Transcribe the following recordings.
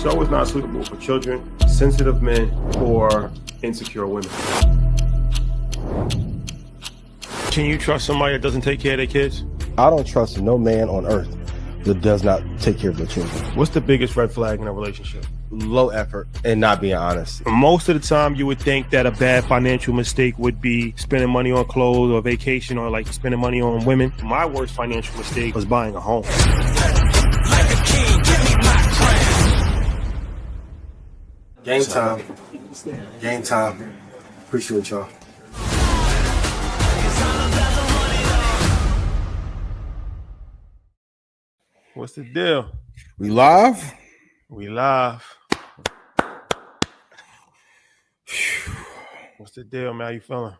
show is not suitable for children, sensitive men, or insecure women. Can you trust somebody that doesn't take care of their kids? I don't trust no man on earth that does not take care of their children. What's the biggest red flag in a relationship? Low effort and not being honest. Most of the time, you would think that a bad financial mistake would be spending money on clothes or vacation or like spending money on women. My worst financial mistake was buying a home. Like a king, give me my crown. Game time. Game time. Appreciate y'all. What's the deal? We live? We live. What's the deal, man? How you feeling?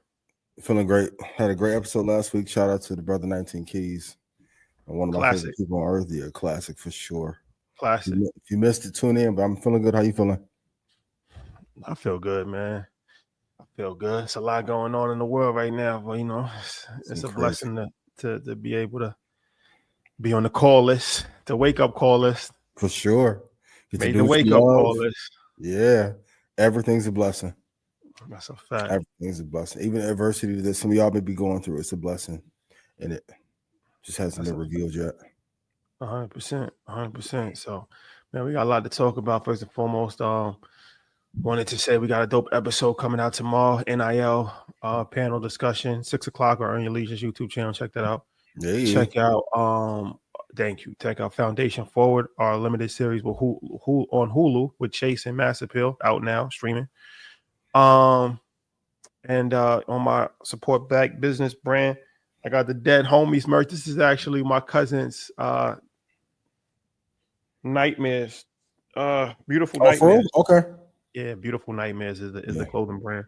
Feeling great. Had a great episode last week. Shout out to the brother 19 Keys. One of my favorite people on earth. Yeah, classic for sure. Classic. If you missed it, tune in, but I'm feeling good. How you feeling? I feel good, man. I feel good. It's a lot going on in the world right now, but you know, it's a blessing to be able to be on the call list, the wake up call list. For sure. Made the wake up call list. Yeah. Everything's a blessing. That's a fact. Everything's a blessing. Even adversity that some of y'all may be going through, it's a blessing. And it just hasn't been revealed yet. 100%. 100%. So, man, we got a lot to talk about. First and foremost, wanted to say we got a dope episode coming out tomorrow. NIL panel discussion, 6:00 on Earn Your Leisure's YouTube channel. Check that out. Yeah. Check out thank you. Check out Foundation Forward, our limited series with on Hulu with Chase and Mass Appeal, out now streaming. And on my support back business brand, I got the Dead Homies merch. This is actually my cousin's Nightmares. Beautiful Nightmares. Okay. Yeah, Beautiful Nightmares is the clothing brand.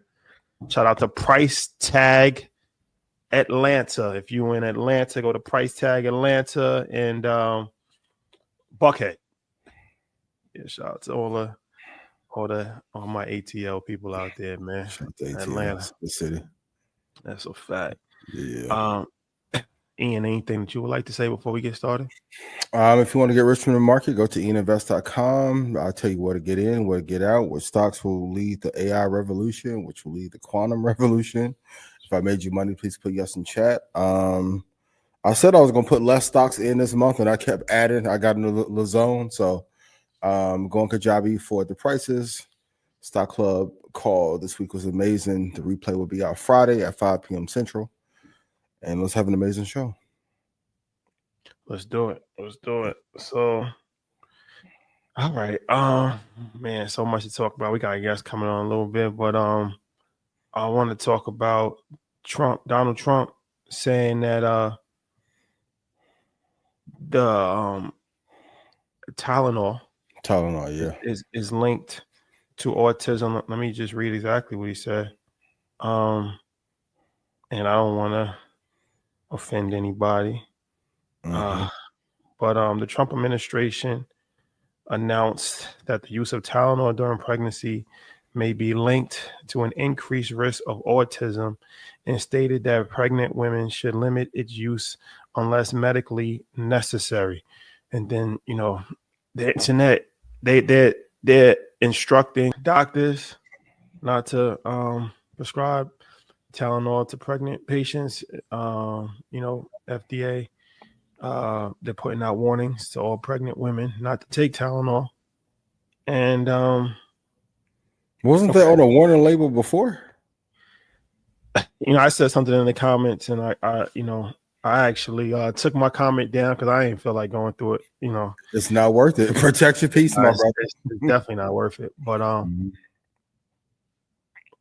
Shout out to Price Tag Atlanta. If you're in Atlanta, go to Price Tag Atlanta and Buckhead. Yeah, shout out to all my ATL people out there, man. Shout out to ATL, Atlanta, the city. That's a fact. Yeah. Ian, anything that you would like to say before we get started? If you want to get rich from the market, go to ianinvest.com. I'll tell you where to get in, where to get out, what stocks will lead the AI revolution, which will lead the quantum revolution. If I made you money, please put yes in chat. I said I was going to put less stocks in this month, and I kept adding. I got into the zone, so going Kajabi for the prices. Stock Club call this week was amazing. The replay will be out Friday at 5 p.m. Central. And let's have an amazing show. Let's do it. So, all right. Man, so much to talk about. We got a guest coming on a little bit, but I want to talk about Donald Trump saying that the Tylenol, yeah, is linked to autism. Let me just read exactly what he said. And I don't want to offend anybody. But the Trump administration announced that the use of Tylenol during pregnancy may be linked to an increased risk of autism and stated that pregnant women should limit its use unless medically necessary. And then, you know, the internet, they're instructing doctors not to prescribe Tylenol to pregnant patients. FDA, they're putting out warnings to all pregnant women not to take Tylenol. And wasn't that on a warning label before? I said something in the comments, and I actually took my comment down because I didn't feel like going through it. It's not worth it. Protect your peace, my brother. It's definitely not worth it. But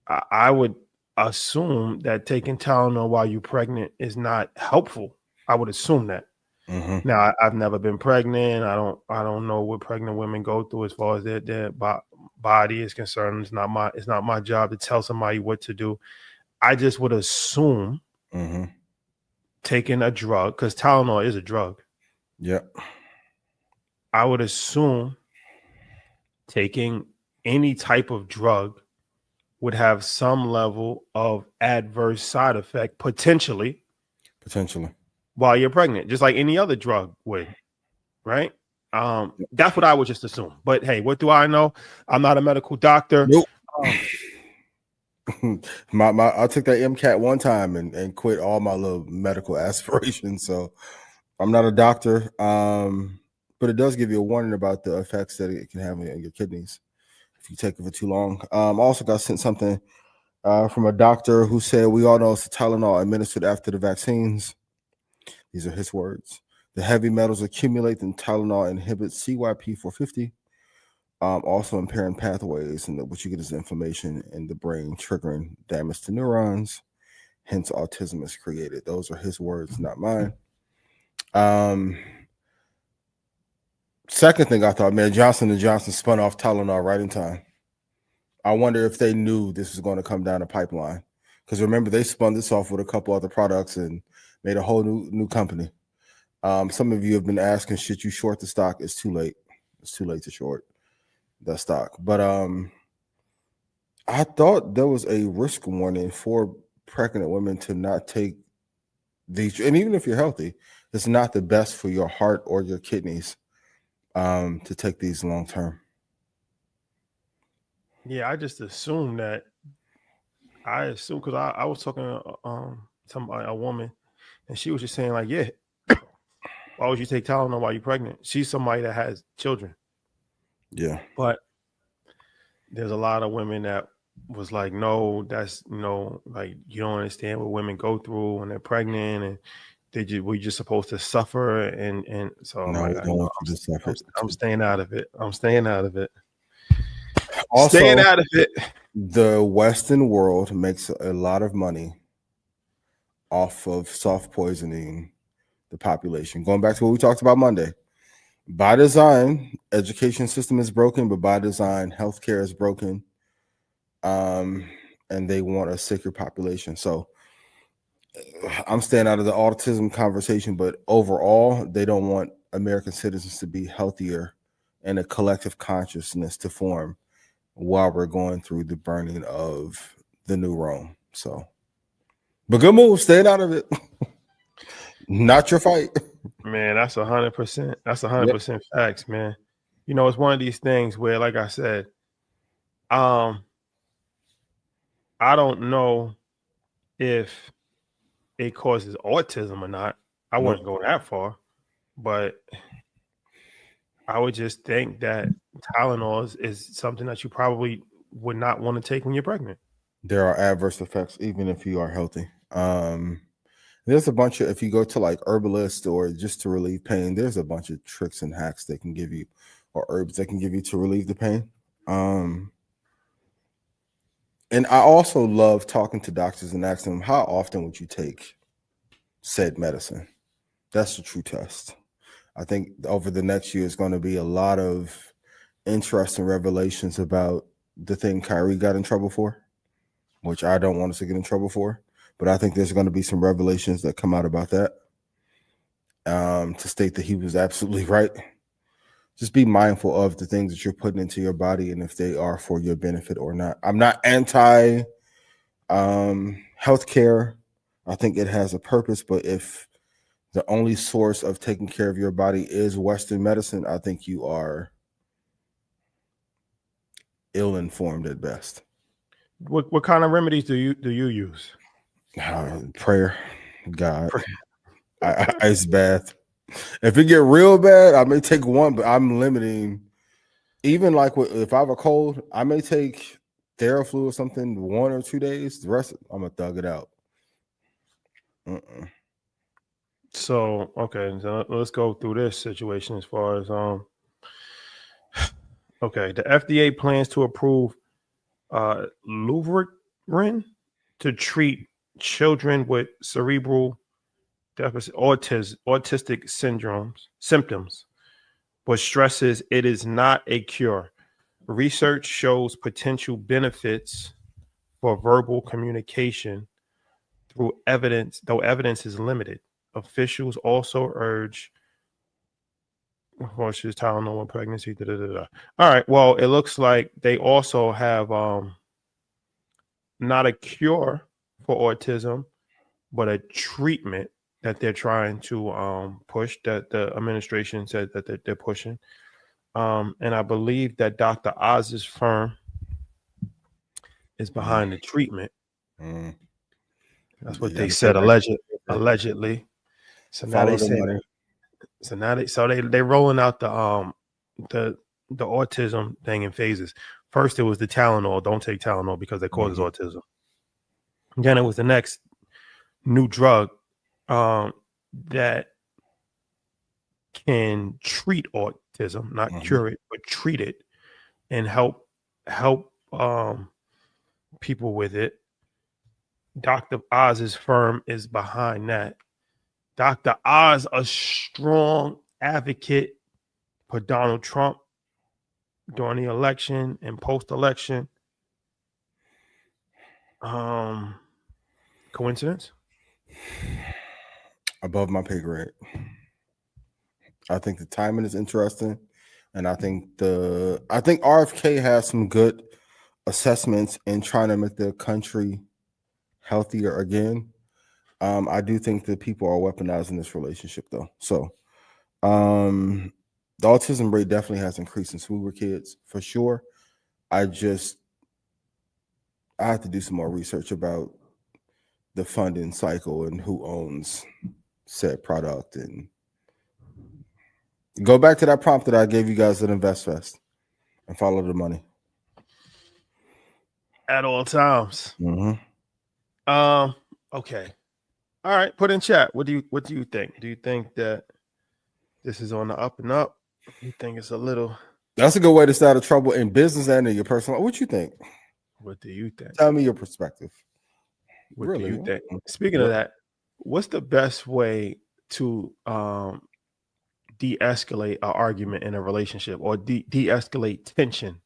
I would assume that taking Tylenol while you're pregnant is not helpful. I would assume that. Now, I've never been pregnant. I don't know what pregnant women go through as far as their body is concerned. It's not my job to tell somebody what to do. I just would assume taking a drug, because Tylenol is a drug. Yep. I would assume taking any type of drug would have some level of adverse side effect potentially Potentially. while you're pregnant, just like any other drug would, right? That's what I would just assume. But hey, what do I know? I'm not a medical doctor. Nope. I took that MCAT one time and quit all my little medical aspirations. So I'm not a doctor. But it does give you a warning about the effects that it can have on your kidneys if you take it for too long. I also got sent something from a doctor who said we all know it's the Tylenol administered after the vaccines. These are his words. The heavy metals accumulate in Tylenol inhibits CYP450, also impairing pathways, and what you get is inflammation in the brain, triggering damage to neurons. Hence, autism is created. Those are his words, not mine. Second thing I thought, man, Johnson & Johnson spun off Tylenol right in time. I wonder if they knew this was going to come down the pipeline. Because remember, they spun this off with a couple other products and made a whole new company. Some of you have been asking, should you short the stock? It's too late. It's too late to short the stock. But I thought there was a risk warning for pregnant women to not take these. And even if you're healthy, it's not the best for your heart or your kidneys to take these long term. Yeah, I just assumed that. I assume because I was talking to a woman, and she was just saying like, yeah, why would you take Tylenol while you're pregnant? She's somebody that has children. Yeah. But there's a lot of women that was like, no, that's like you don't understand what women go through when they're pregnant, and we're just supposed to suffer, and so No, I'm we like, don't want you to suffer. I'm staying out of it. I'm staying out of it. Also, staying out of it. The Western world makes a lot of money off of soft poisoning the population. Going back to what we talked about Monday. By design, education system is broken, but by design, healthcare is broken. And they want a sicker population. So I'm staying out of the autism conversation, but overall, they don't want American citizens to be healthier and a collective consciousness to form while we're going through the burning of the new Rome. So, but good move, staying out of it. Not your fight. Man, that's 100%. That's 100% facts, man. It's one of these things where, like I said, I don't know if it causes autism or not. I wouldn't go that far, but I would just think that Tylenol is something that you probably would not want to take when you're pregnant. There are adverse effects, even if you are healthy. There's a bunch of, if you go to like herbalist or just to relieve pain, there's a bunch of tricks and hacks they can give you, or herbs they can give you to relieve the pain. And I also love talking to doctors and asking them, how often would you take said medicine? That's the true test. I think over the next year is going to be a lot of interesting revelations about the thing Kyrie got in trouble for, which I don't want us to get in trouble for. But I think there's going to be some revelations that come out about that to state that he was absolutely right. Just be mindful of the things that you're putting into your body and if they are for your benefit or not. I'm not anti healthcare. I think it has a purpose, but if the only source of taking care of your body is Western medicine, I think you are ill-informed at best. What kind of remedies do you use? Prayer, God, ice bath. If it get real bad, I may take one, but I'm limiting. Even like if I have a cold, I may take Theraflu or something 1 or 2 days. The rest, I'm gonna thug it out. So okay, so let's go through this situation as far as okay, the FDA plans to approve Luvorin to treat children with cerebral deficit autistic symptoms, but stresses it is not a cure. Research shows potential benefits for verbal communication through evidence, though evidence is limited. Officials also urge horses, Tylenol in pregnancy. All right. Well, it looks like they also have not a cure for autism, but a treatment that they're trying to push, that the administration said that they're pushing. And I believe that Dr. Oz's firm is behind the treatment. That's what they said allegedly. So now they say money. they rolling out the autism thing in phases. First it was the Tylenol, don't take Tylenol because it causes autism. Then it was the next new drug that can treat autism, not cure it, but treat it and help people with it. Dr. Oz's firm is behind that. Dr. Oz, a strong advocate for Donald Trump during the election and post-election. Coincidence? Above my pay grade. I think the timing is interesting, and I think RFK has some good assessments in trying to make the country healthier again. I do think that people are weaponizing this relationship, though. So, the autism rate definitely has increased since we were kids, for sure. I have to do some more research about the funding cycle and who owns said product, and go back to that prompt that I gave you guys at InvestFest and follow the money at all times. Okay. All right. Put in chat. What do you think? Do you think that this is on the up and up? You think it's a little? That's a good way to start a trouble in business and in your personal. What you think? What do you think? Tell me your perspective. What do you think? Speaking of that, what's the best way to de-escalate an argument in a relationship, or de-escalate tension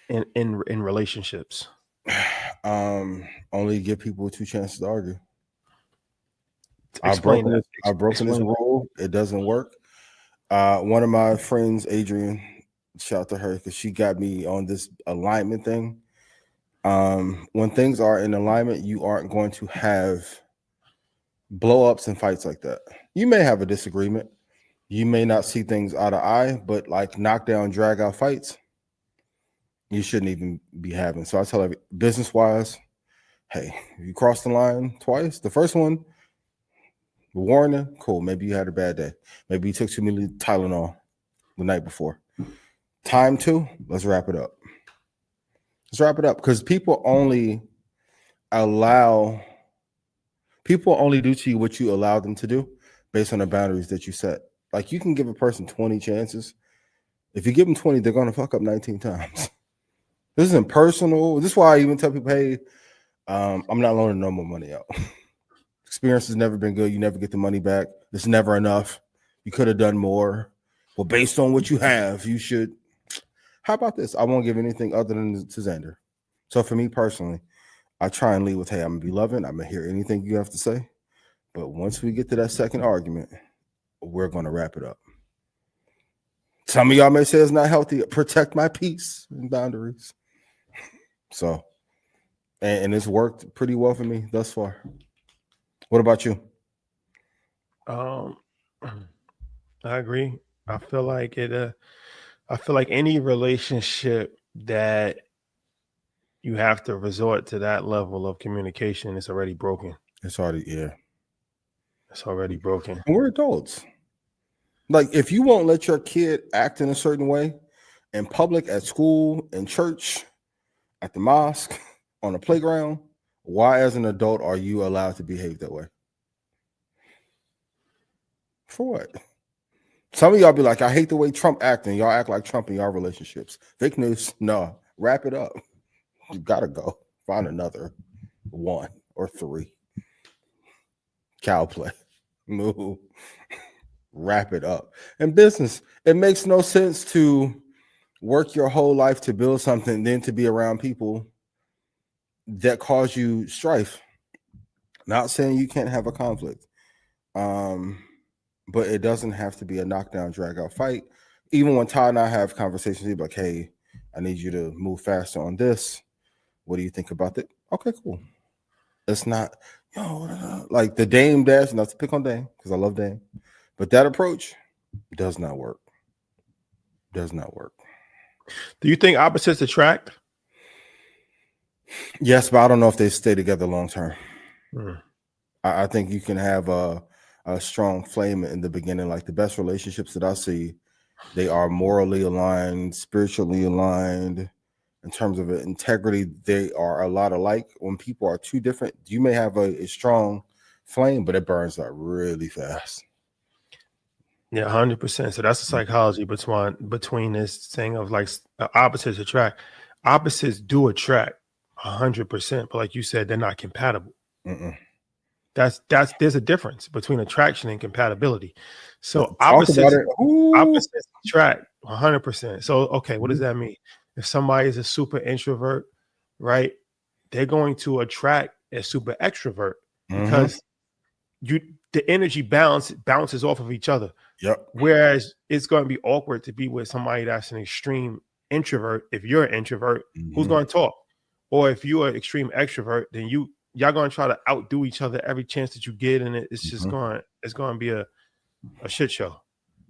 in relationships? Only give people 2 chances to argue. I've broken this rule. It doesn't work. One of my friends, Adrian, shout out to her because she got me on this alignment thing. When things are in alignment, you aren't going to have blow-ups and fights like that. You may have a disagreement. You may not see things eye to eye, but like knockdown, drag-out fights, you shouldn't even be having. So I tell every business-wise, hey, if you cross the line twice, the first one, warning, cool. Maybe you had a bad day. Maybe you took too many Tylenol the night before. Time 2, let's wrap it up. Let's wrap it up, because people only do to you what you allow them to do based on the boundaries that you set. Like, you can give a person 20 chances. If you give them 20, they're going to fuck up 19 times. This isn't personal. This is why I even tell people, hey, I'm not loaning no more money out. Experience has never been good. You never get the money back. It's never enough. You could have done more. Well, based on what you have, you should. How about this? I won't give anything other than to Xander. So for me personally, I try and lead with, hey, I'm going to be loving. I'm going to hear anything you have to say. But once we get to that second argument, we're going to wrap it up. Some of y'all may say it's not healthy. Protect my peace and boundaries. So, and it's worked pretty well for me thus far. What about you? I agree. I feel like any relationship that you have to resort to that level of communication is already broken. It's already broken. And we're adults. Like, if you won't let your kid act in a certain way in public, at school, in church, at the mosque, on the playground, why as an adult are you allowed to behave that way? For what? Some of y'all be like, I hate the way Trump acting. Y'all act like Trump in y'all relationships. Fake news. No, wrap it up. You gotta go. Find another 1 or 3. Cow play. Move. Wrap it up. In business, it makes no sense to work your whole life to build something, then to be around people that cause you strife. Not saying you can't have a conflict. But it doesn't have to be a knockdown, drag out fight. Even when Todd and I have conversations, he's like, hey, I need you to move faster on this. What do you think about that? Okay, cool. It's not, like the Dame Dash, not to pick on Dame, because I love Dame, but that approach does not work. Does not work. Do you think opposites attract? Yes, but I don't know if they stay together long term. Hmm. I think you can have a strong flame in the beginning. Like the best relationships that I see, they are morally aligned, spiritually aligned. In terms of integrity, they are a lot alike. When people are too different, you may have a strong flame, but it burns out really fast. Yeah, 100%. So that's the psychology between this thing of like opposites attract. Opposites do attract 100%, but like you said, they're not compatible. Mm-mm. There's a difference between attraction and compatibility. So Talk about it. opposites attract 100%. So okay, what does that mean? If somebody is a super introvert, right, they're going to attract a super extrovert because the energy bounces off of each other. Yep. Whereas it's going to be awkward to be with somebody that's an extreme introvert. If you're an introvert, who's going to talk? Or if you're an extreme extrovert, then y'all going to try to outdo each other every chance that you get, and it's just going to be a shit show.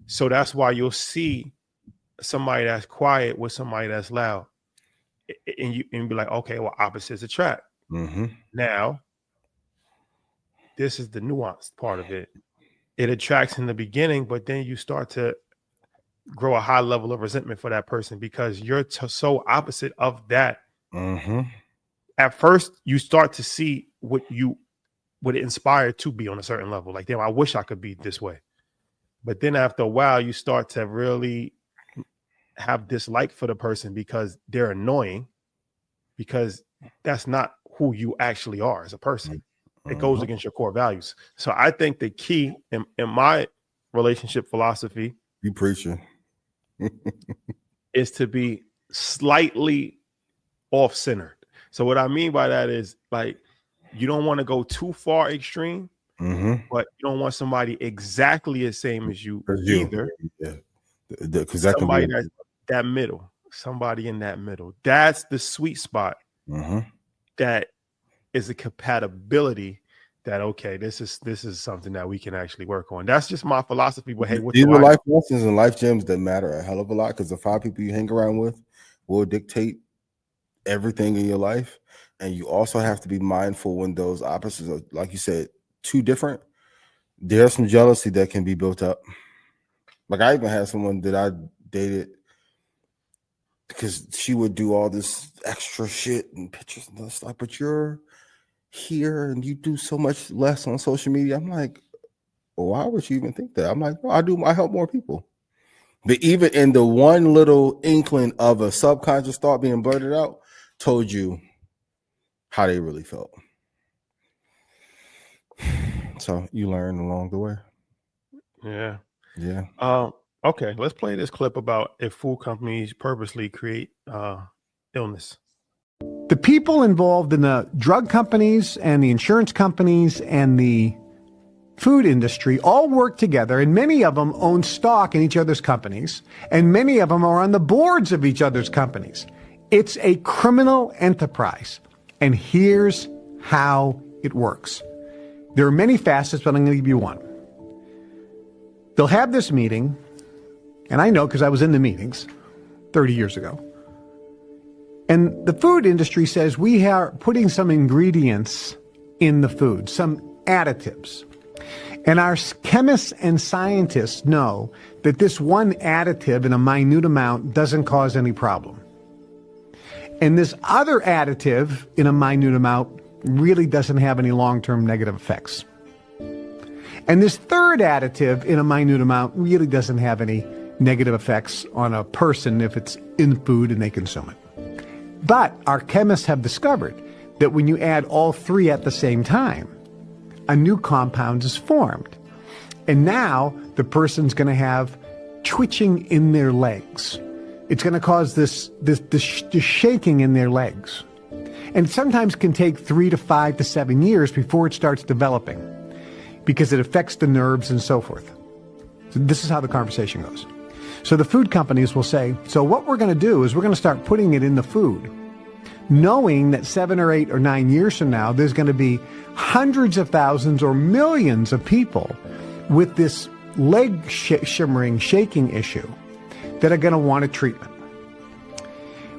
So that's why you'll see somebody that's quiet with somebody that's loud, and you be like, okay, well, opposites attract. Now, this is the nuanced part of it. It attracts in the beginning, but then you start to grow a high level of resentment for that person because you're so opposite of that. At first, you start to see what it inspired to be on a certain level. Like, damn, I wish I could be this way. But then after a while, you start to really have dislike for the person because they're annoying, because that's not who you actually are as a person. It goes against your core values. So I think the key in my relationship philosophy, you preaching, is to be slightly off-centered. So what I mean by that is, like, you don't want to go too far extreme, but you don't want somebody exactly the same as you either. Yeah. Because that somebody that's that middle, somebody in that middle. That's the sweet spot. That is a compatibility that, okay, this is something that we can actually work on. That's just my philosophy. But hey, these are life lessons and life gems that matter a hell of a lot, because the 5 people you hang around with will dictate everything in your life. And you also have to be mindful when those opposites are, like you said, too different. There's some jealousy that can be built up. Like, I even had someone that I dated because she would do all this extra shit and pictures and stuff, but you're here and you do so much less on social media. I'm like, well, why would you even think that? I'm like, no, I help more people. But even in the one little inkling of a subconscious thought being blurted out, told you how they really felt. So you learn along the way. Yeah. Yeah. Okay, let's play this clip about if food companies purposely create illness. The people involved in the drug companies and the insurance companies and the food industry all work together, and many of them own stock in each other's companies, and many of them are on the boards of each other's companies. It's a criminal enterprise, and here's how it works. There are many facets, but I'm going to give you one. They'll have this meeting, and I know because I was in the meetings 30 years ago. And the food industry says we are putting some ingredients in the food, some additives. And our chemists and scientists know that this one additive in a minute amount doesn't cause any problem. And this other additive in a minute amount really doesn't have any long-term negative effects. And this third additive in a minute amount really doesn't have any negative effects on a person if it's in food and they consume it. But our chemists have discovered that when you add all three at the same time, a new compound is formed. And now the person's going to have twitching in their legs. It's going to cause this shaking in their legs. And sometimes can take 3 to 5 to 7 years before it starts developing, because it affects the nerves and so forth. So this is how the conversation goes. So the food companies will say, so what we're going to do is we're going to start putting it in the food. knowing that 7 or 8 or 9 years from now, there's going to be hundreds of thousands or millions of people with this leg shimmering, shaking issue that are going to want a treatment.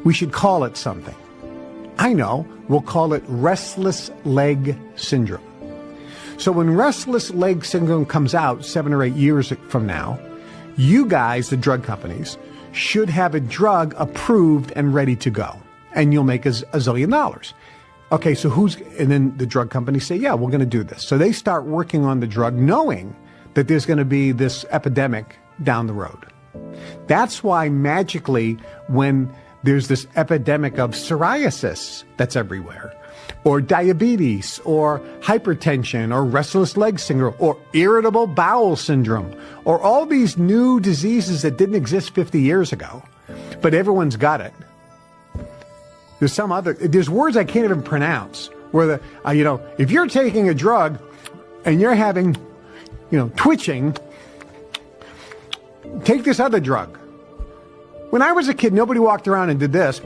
We should call it something. I know, we'll call it restless leg syndrome. So when restless leg syndrome comes out 7 or 8 years from now, you guys, the drug companies, should have a drug approved and ready to go. And you'll make a zillion dollars. Okay, so and then the drug companies say, yeah, we're going to do this. So they start working on the drug knowing that there's going to be this epidemic down the road. That's why magically when there's this epidemic of psoriasis that's everywhere, or diabetes, or hypertension, or restless leg syndrome, or irritable bowel syndrome, or all these new diseases that didn't exist 50 years ago, but everyone's got it. There's words I can't even pronounce where if you're taking a drug and you're having, twitching, take this other drug. When I was a kid, nobody walked around and did this.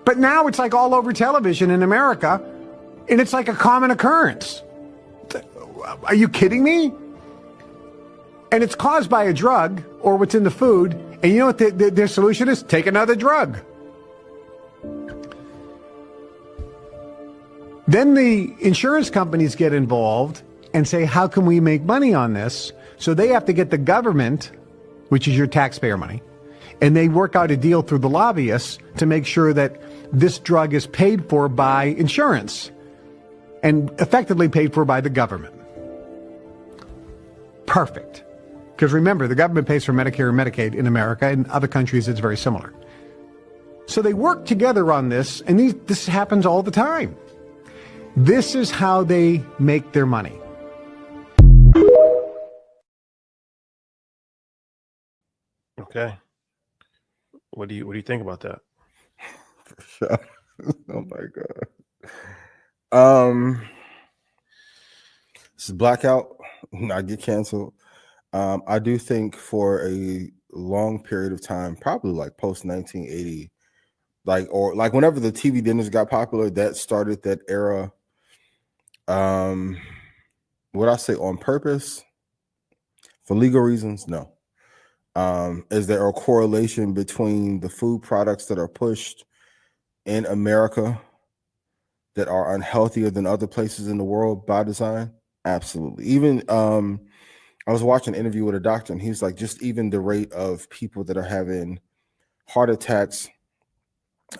But now it's like all over television in America, and it's like a common occurrence. Are you kidding me? And it's caused by a drug or what's in the food. And you know what their solution is? Take another drug. Then the insurance companies get involved and say, how can we make money on this? So they have to get the government, which is your taxpayer money, and they work out a deal through the lobbyists to make sure that this drug is paid for by insurance and effectively paid for by the government. Perfect. Because remember, the government pays for Medicare and Medicaid in America. In other countries, it's very similar. So they work together on this, and this happens all the time. This is how they make their money. Okay. What do you think about that? For sure. Oh my God. This is blackout. Not get canceled. I do think for a long period of time, probably like post 1980, or whenever the TV dinners got popular, that started that era. Would I say on purpose? For legal reasons? No. Is there a correlation between the food products that are pushed in America that are unhealthier than other places in the world by design? Absolutely. Even I was watching an interview with a doctor, and he's like, just even the rate of people that are having heart attacks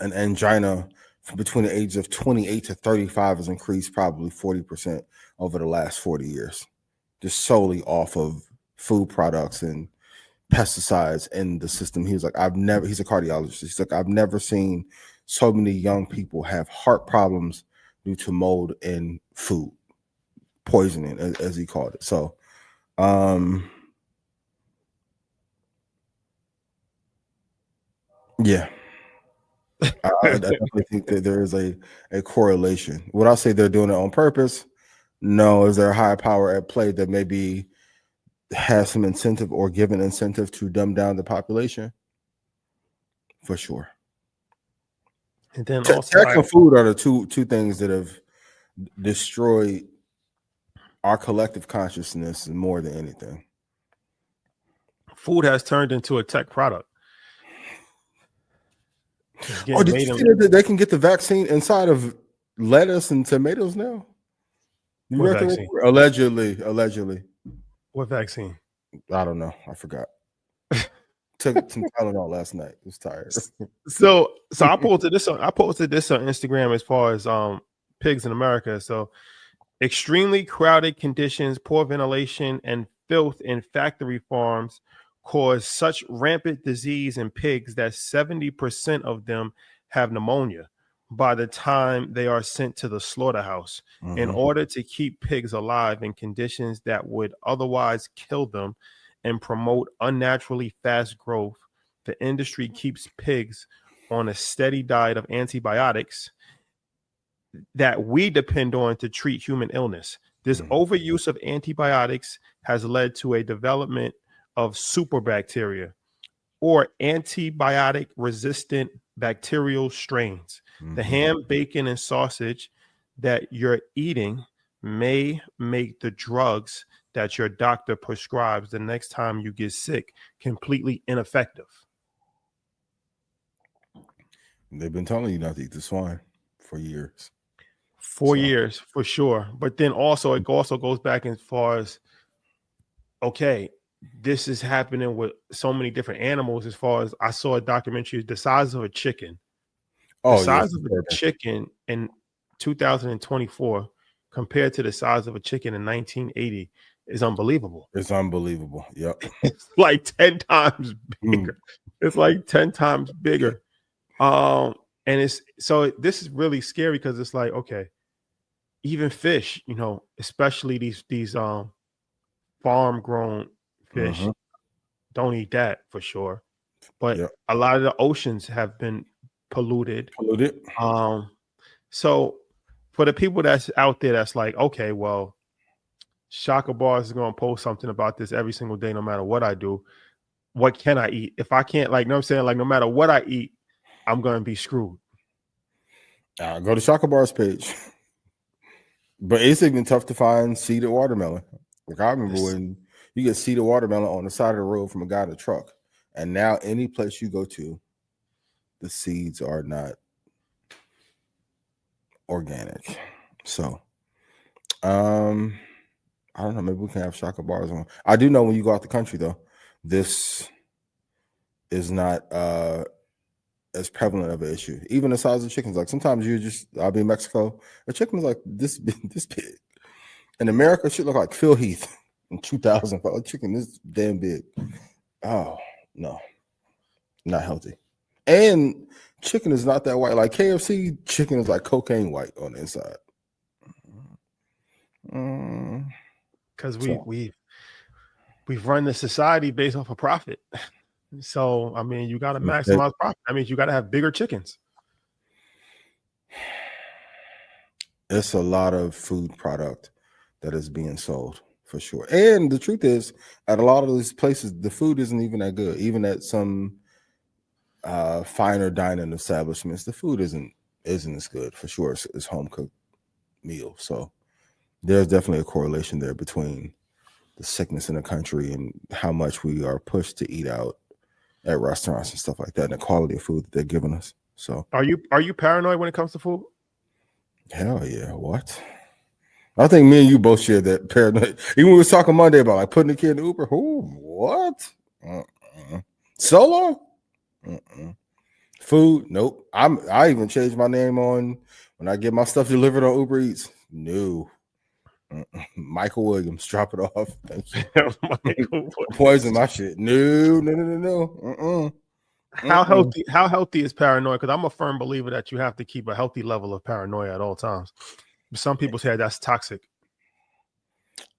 and angina between the ages of 28 to 35 has increased probably 40% over the last 40 years, just solely off of food products and pesticides in the system. He was like, he's a cardiologist. He's like, I've never seen so many young people have heart problems due to mold in food poisoning, as he called it. So, yeah, I definitely think that there is a correlation. Would I say they're doing it on purpose? No. Is there a higher power at play that maybe has some incentive or given incentive to dumb down the population? For sure. And then also, tech and food are the two things that have destroyed our collective consciousness more than anything. Food has turned into a tech product. Oh, did you see that they can get the vaccine inside of lettuce and tomatoes now? What vaccine? Allegedly. What vaccine? I don't know. I forgot. Took some Tylenol last night. Was tired. So I posted this on Instagram as far as pigs in America. So extremely crowded conditions, poor ventilation, and filth in factory farms cause such rampant disease in pigs that 70% of them have pneumonia by the time they are sent to the slaughterhouse. Mm-hmm. In order to keep pigs alive in conditions that would otherwise kill them and promote unnaturally fast growth, the industry keeps pigs on a steady diet of antibiotics that we depend on to treat human illness. This overuse of antibiotics has led to a development of superbacteria, or antibiotic resistant bacterial strains. The ham, bacon, and sausage that you're eating may make the drugs that your doctor prescribes the next time you get sick completely ineffective. They've been telling you not to eat the swine for years. 4 years for sure. But then also it also goes back as far as, okay, this is happening with so many different animals. As far as I saw a documentary, the size of a chicken. The size of a chicken in 2024 compared to the size of a chicken in 1980 is unbelievable. It's unbelievable. Yep. It's like 10 times bigger. It's like 10 times bigger. And it's so this is really scary because it's like, okay, even fish, you know, especially these farm grown fish, don't eat that for sure. But a lot of the oceans have been polluted. So for the people that's out there that's like, okay, well, Shaka Bars is going to post something about this every single day, no matter what I do. What can I eat? If I can't, like, you know what I'm saying? Like, no matter what I eat, I'm going to be screwed. Go to Shaka Bars page. But it's even tough to find seeded watermelon. Like, I remember when you get seeded watermelon on the side of the road from a guy in a truck. And now any place you go to, the seeds are not organic. So, I don't know. Maybe we can have Shaka Bars on. I do know when you go out the country, though, this is not as prevalent of an issue. Even the size of chickens. Like sometimes I'll be in Mexico, a chicken is like this big. In America, it should look like Phil Heath in 2005. A chicken this damn big. Oh, no. Not healthy. And chicken is not that white. Like KFC chicken is like cocaine white on the inside. Because we've run the society based off of profit. So I mean, you got to maximize profit. I mean, you got to have bigger chickens. It's a lot of food product that is being sold for sure. And the truth is, at a lot of these places, the food isn't even that good. Even at some finer dining establishments, the food isn't as good for sure as home cooked meal. So there's definitely a correlation there between the sickness in the country and how much we are pushed to eat out at restaurants and stuff like that, and the quality of food that they're giving us. So are you paranoid when it comes to food? Hell yeah. What? I think me and you both share that paranoid. Even when we was talking Monday about like putting the kid in the Uber. Ooh, what? Solo? Food? Nope. I even changed my name on when I get my stuff delivered on Uber Eats. No. Michael Williams, drop it off. Thank you. Poison my shit. No. How healthy is paranoia? Because I'm a firm believer that you have to keep a healthy level of paranoia at all times. Some people say that's toxic.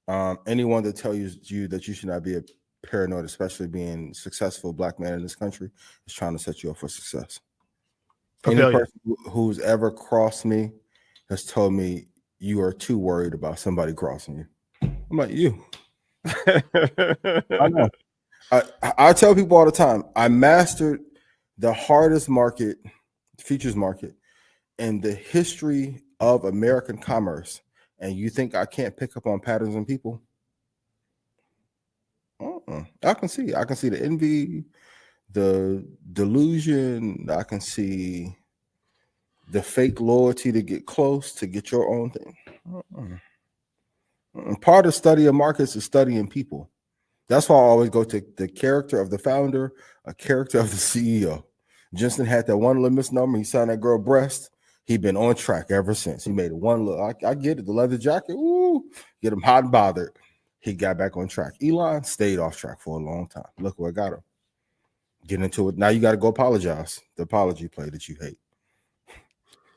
Anyone that tells you that you should not be a paranoid, especially being a successful Black man in this country, is trying to set you up for success. Any person who's ever crossed me has told me you are too worried about somebody crossing you. I'm like, you. I know. I tell people all the time, I mastered the hardest market, futures market, in the history of American commerce. And you think I can't pick up on patterns in people? I can see the envy, the delusion. I can see the fake loyalty to get close, to get your own thing. Part of study of markets is studying people. That's why I always go to the character of the founder, a character of the CEO. Jensen had that one little misnomer. He signed that girl breast. He'd been on track ever since. He made it one look. I get it. The leather jacket, ooh, get him hot and bothered. He got back on track. Elon stayed off track for a long time. Look what got him. Get into it. Now you got to go apologize. The apology play that you hate.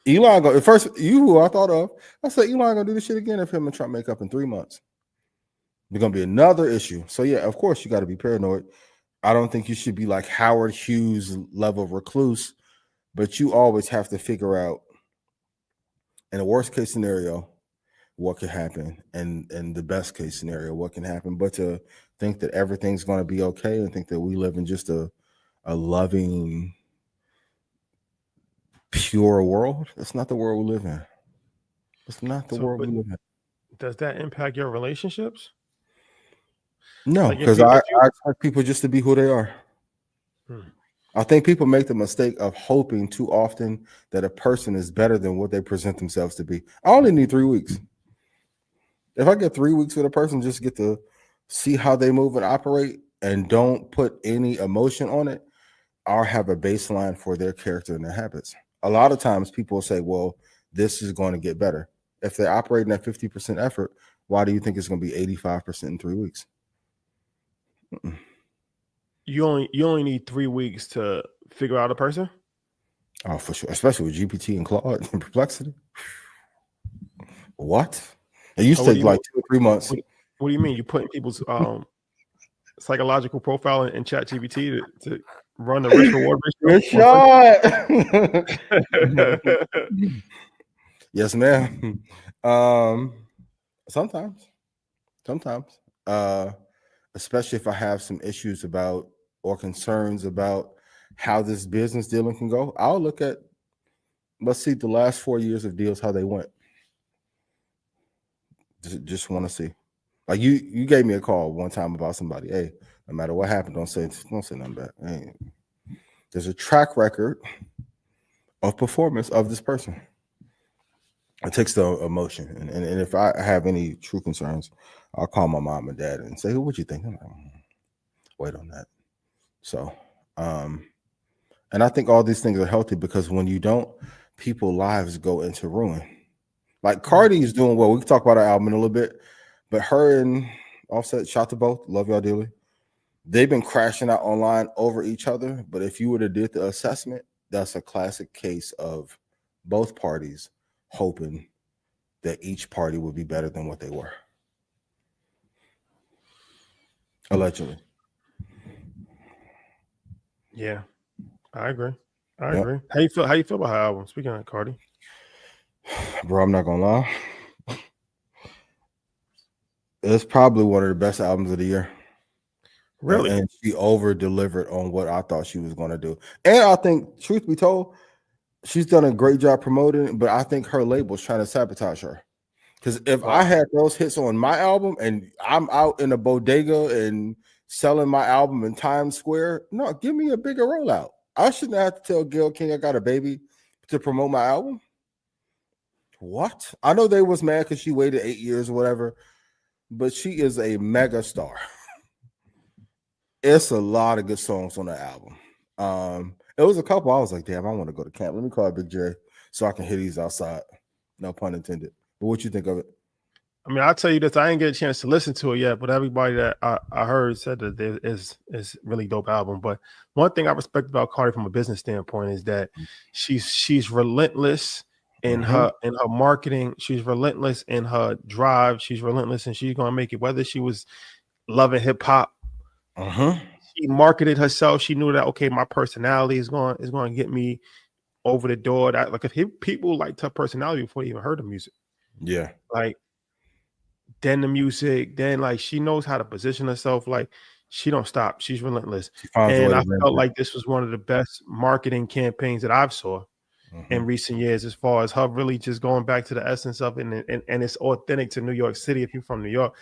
Elon go first. You who I thought of. I said Elon gonna do this shit again if him and Trump make up in 3 months. There's gonna be another issue. So yeah, of course you got to be paranoid. I don't think you should be like Howard Hughes level recluse, but you always have to figure out, in a worst case scenario, what could happen, and the best case scenario, what can happen. But to think that everything's going to be okay and think that we live in just a a loving, pure world. That's not the world we live in. It's not the world we live in. Does that impact your relationships? No, Like because I expect people just to be who they are. I think people make the mistake of hoping too often that a person is better than what they present themselves to be. I only need 3 weeks. If I get 3 weeks with a person, just get to see how they move and operate and don't put any emotion on it, I'll have a baseline for their character and their habits. A lot of times people will say, well, this is going to get better. If they're operating at 50% effort, why do you think it's going to be 85% in 3 weeks? You only need 3 weeks to figure out a person? Oh, for sure. Especially with GPT and Claude and Perplexity. What? It used to take like 2 or 3 months. What do you mean? You putting people's psychological profile in ChatGPT to run the risk reward ratio? Good shot. Yes, ma'am. Sometimes, especially if I have some issues about or concerns about how this business dealing can go, I'll look at, let's see the last 4 years of deals, how they went. Just want to see. Like you gave me a call one time about somebody. Hey, no matter what happened, don't say nothing bad. Hey, there's a track record of performance of this person. It takes the emotion, and if I have any true concerns, I'll call my mom and dad and say, "Hey, what you think?" I'm like, wait on that. So, and I think all these things are healthy because when you don't, people's lives go into ruin. Like Cardi is doing well. We can talk about her album in a little bit, but her and Offset, shout to both, love y'all dearly. They've been crashing out online over each other. But if you would have did the assessment, that's a classic case of both parties hoping that each party would be better than what they were. Allegedly. Yeah, I agree. I agree. How you feel about her album? Speaking of Cardi. Bro, I'm not gonna lie. It's probably one of the best albums of the year. Really? And she over-delivered on what I thought she was gonna do. And I think, truth be told, she's done a great job promoting, but I think her label's trying to sabotage her. Because if I had those hits on my album and I'm out in a bodega and selling my album in Times Square, no, give me a bigger rollout. I shouldn't have to tell Gayle King I got a baby to promote my album. What? I know they was mad because she waited 8 years or whatever, but she is a mega star. It's a lot of good songs on the album. It was a couple. I was like, damn, I want to go to camp. Let me call Big J so I can hit these outside. No pun intended. But what you think of it? I mean, I'll tell you this. I didn't get a chance to listen to it yet, but everybody that I heard said that it is really dope album. But one thing I respect about Cardi from a business standpoint is that she's relentless in her marketing. She's relentless in her drive. She's relentless, and she's gonna make it. Whether she was loving hip hop, she marketed herself. She knew that my personality is going to get me over the door. That like if people liked her personality before they even heard the music. Yeah, like then the music, then like she knows how to position herself. Like she don't stop. She's relentless. And I felt like this was one of the best marketing campaigns that I've saw in recent years, as far as her really just going back to the essence of it, and it's authentic to New York City. If you're from New York,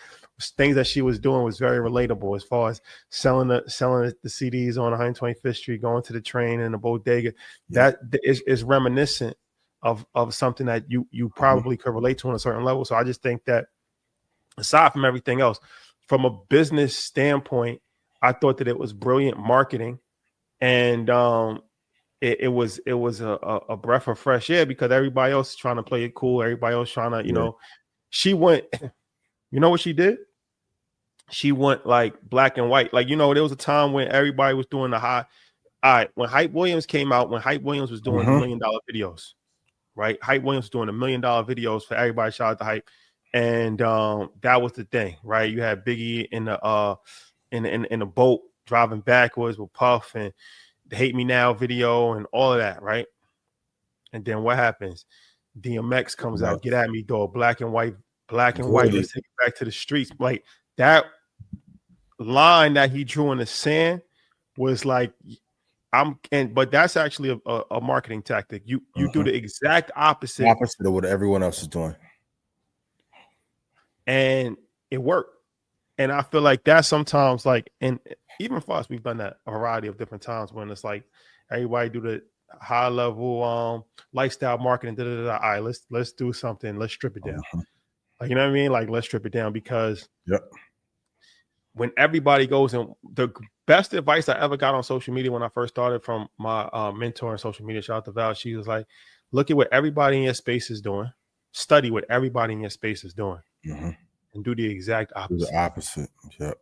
things that she was doing was very relatable, as far as selling the CDs on 125th Street, going to the train in the bodega. That is reminiscent of something that you probably could relate to on a certain level. So I just think that, aside from everything else, from a business standpoint, I thought that it was brilliant marketing, and it was a breath of fresh air, because everybody else is trying to play it cool. Everybody else trying to, you know, she went, you know what she did? She went like black and white. Like, you know, there was a time when everybody was doing the high. All right, when Hype Williams came out, when Hype Williams was doing the $1 million videos, right? Hype Williams was doing the $1 million videos for everybody. Shout out to Hype. And that was the thing, right? You had Biggie in the boat driving backwards with Puff, and the Hate Me Now video and all of that, right? And then what happens? DMX comes out, Get At Me, dog, black and white, let's take it back to the streets. Like, that line that he drew in the sand was like, but that's actually a marketing tactic. You do the exact opposite of what everyone else is doing, and it worked. And I feel like that's sometimes like, and even for us, we've done that a variety of different times when it's like everybody do the high level lifestyle marketing. All right, let's do something. Let's strip it down. Like, you know what I mean? Like, let's strip it down, because when everybody goes, and the best advice I ever got on social media when I first started from my mentor in social media, shout out to Val, she was like, look at what everybody in your space is doing, study what everybody in your space is doing, and do the exact opposite. Do the opposite. Yep.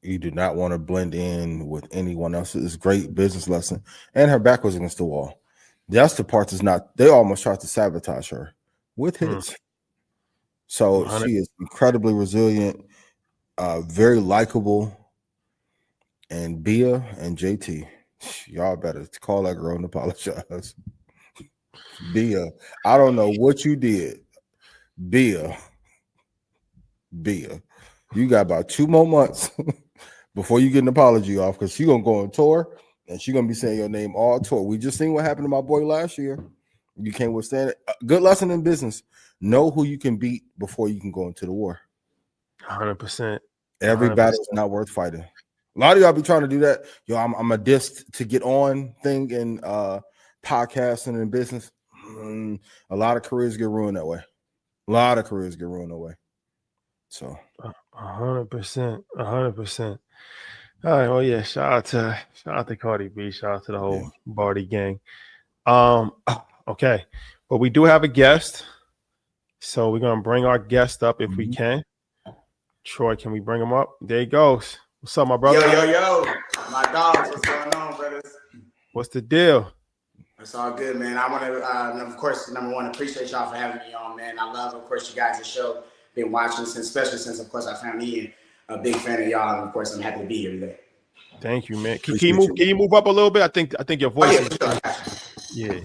You do not want to blend in with anyone else. It's a great business lesson. And her back was against the wall. That's the part that's not, they almost tried to sabotage her with hits. So 100. she is incredibly resilient, very likable. And Bia and JT, y'all better call that girl and apologize. Bia, I don't know what you did. Bia, you got about 2 more months before you get an apology off, because she's gonna go on tour and she's gonna be saying your name all tour. We just seen what happened to my boy last year. You can't withstand it. Good lesson in business. Know who you can beat before you can go into the war. 100%. Every battle is not worth fighting. A lot of y'all be trying to do that. Yo, I'm a diss to get on thing in podcasting and in business. A lot of careers get ruined that way. So 100%. 100%. All right. Well, yeah. Shout out to Cardi B. Shout out to the whole Barty gang. Okay. But we do have a guest. So we're gonna bring our guest up if we can. Troy, can we bring him up? There he goes. What's up, my brother? Yo. My dogs, what's going on, brothers? What's the deal? It's all good, man. I want to, of course, number one, appreciate y'all for having me on, man. I love, of course, you guys' show. Been watching especially since, of course, I found Ian. A big fan of y'all, and of course, I'm happy to be here today. Thank you, man. Can you move up a little bit? I think your voice is. Yeah.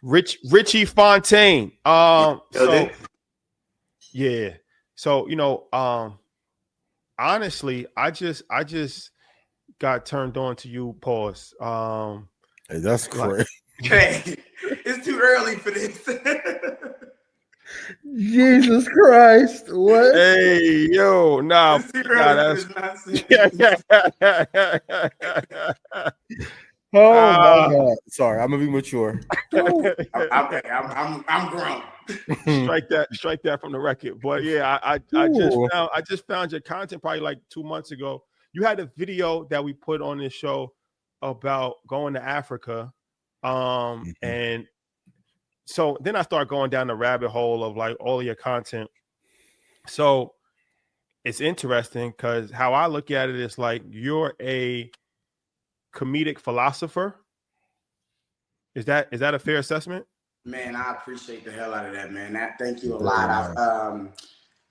Richie Fontane. So honestly, I just got turned on to you. Pause. Hey, that's crazy. Hey, it's too early for this. Jesus Christ! What? Hey, yo, nah. That's Oh my God! Sorry, I'm gonna be mature. I'm grown. Strike that from the record. But yeah, I just found your content probably like 2 months ago. You had a video that we put on this show about going to Africa, and so then I start going down the rabbit hole of like all of your content. So it's interesting because how I look at it is like you're a comedic philosopher. Is that a fair assessment? Man, I appreciate the hell out of that, man. Thank you a lot.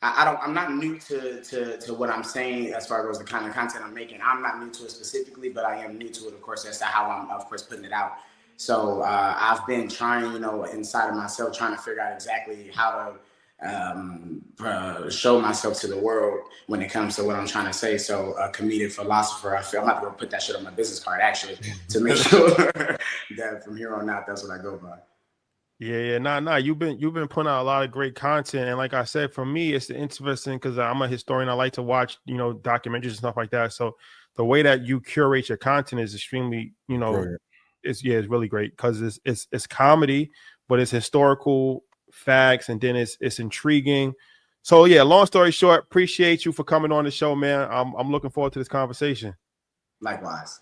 I'm not new to what I'm saying as far as the kind of content I'm making. I'm not new to it specifically, but I am new to it, of course, as to how I'm, of course, putting it out. So I've been trying, inside of myself, trying to figure out exactly how to show myself to the world when it comes to what I'm trying to say. So a comedic philosopher, I feel I'm about to go put that shit on my business card, actually, to make sure that from here on out, that's what I go by. Yeah. Nah. You've been putting out a lot of great content, and like I said, for me, it's interesting because I'm a historian. I like to watch, documentaries and stuff like that. So the way that you curate your content is extremely, it's really great because it's comedy, but it's historical facts, and then it's intriguing. So yeah, long story short, appreciate you for coming on the show, man. I'm looking forward to this conversation. Likewise.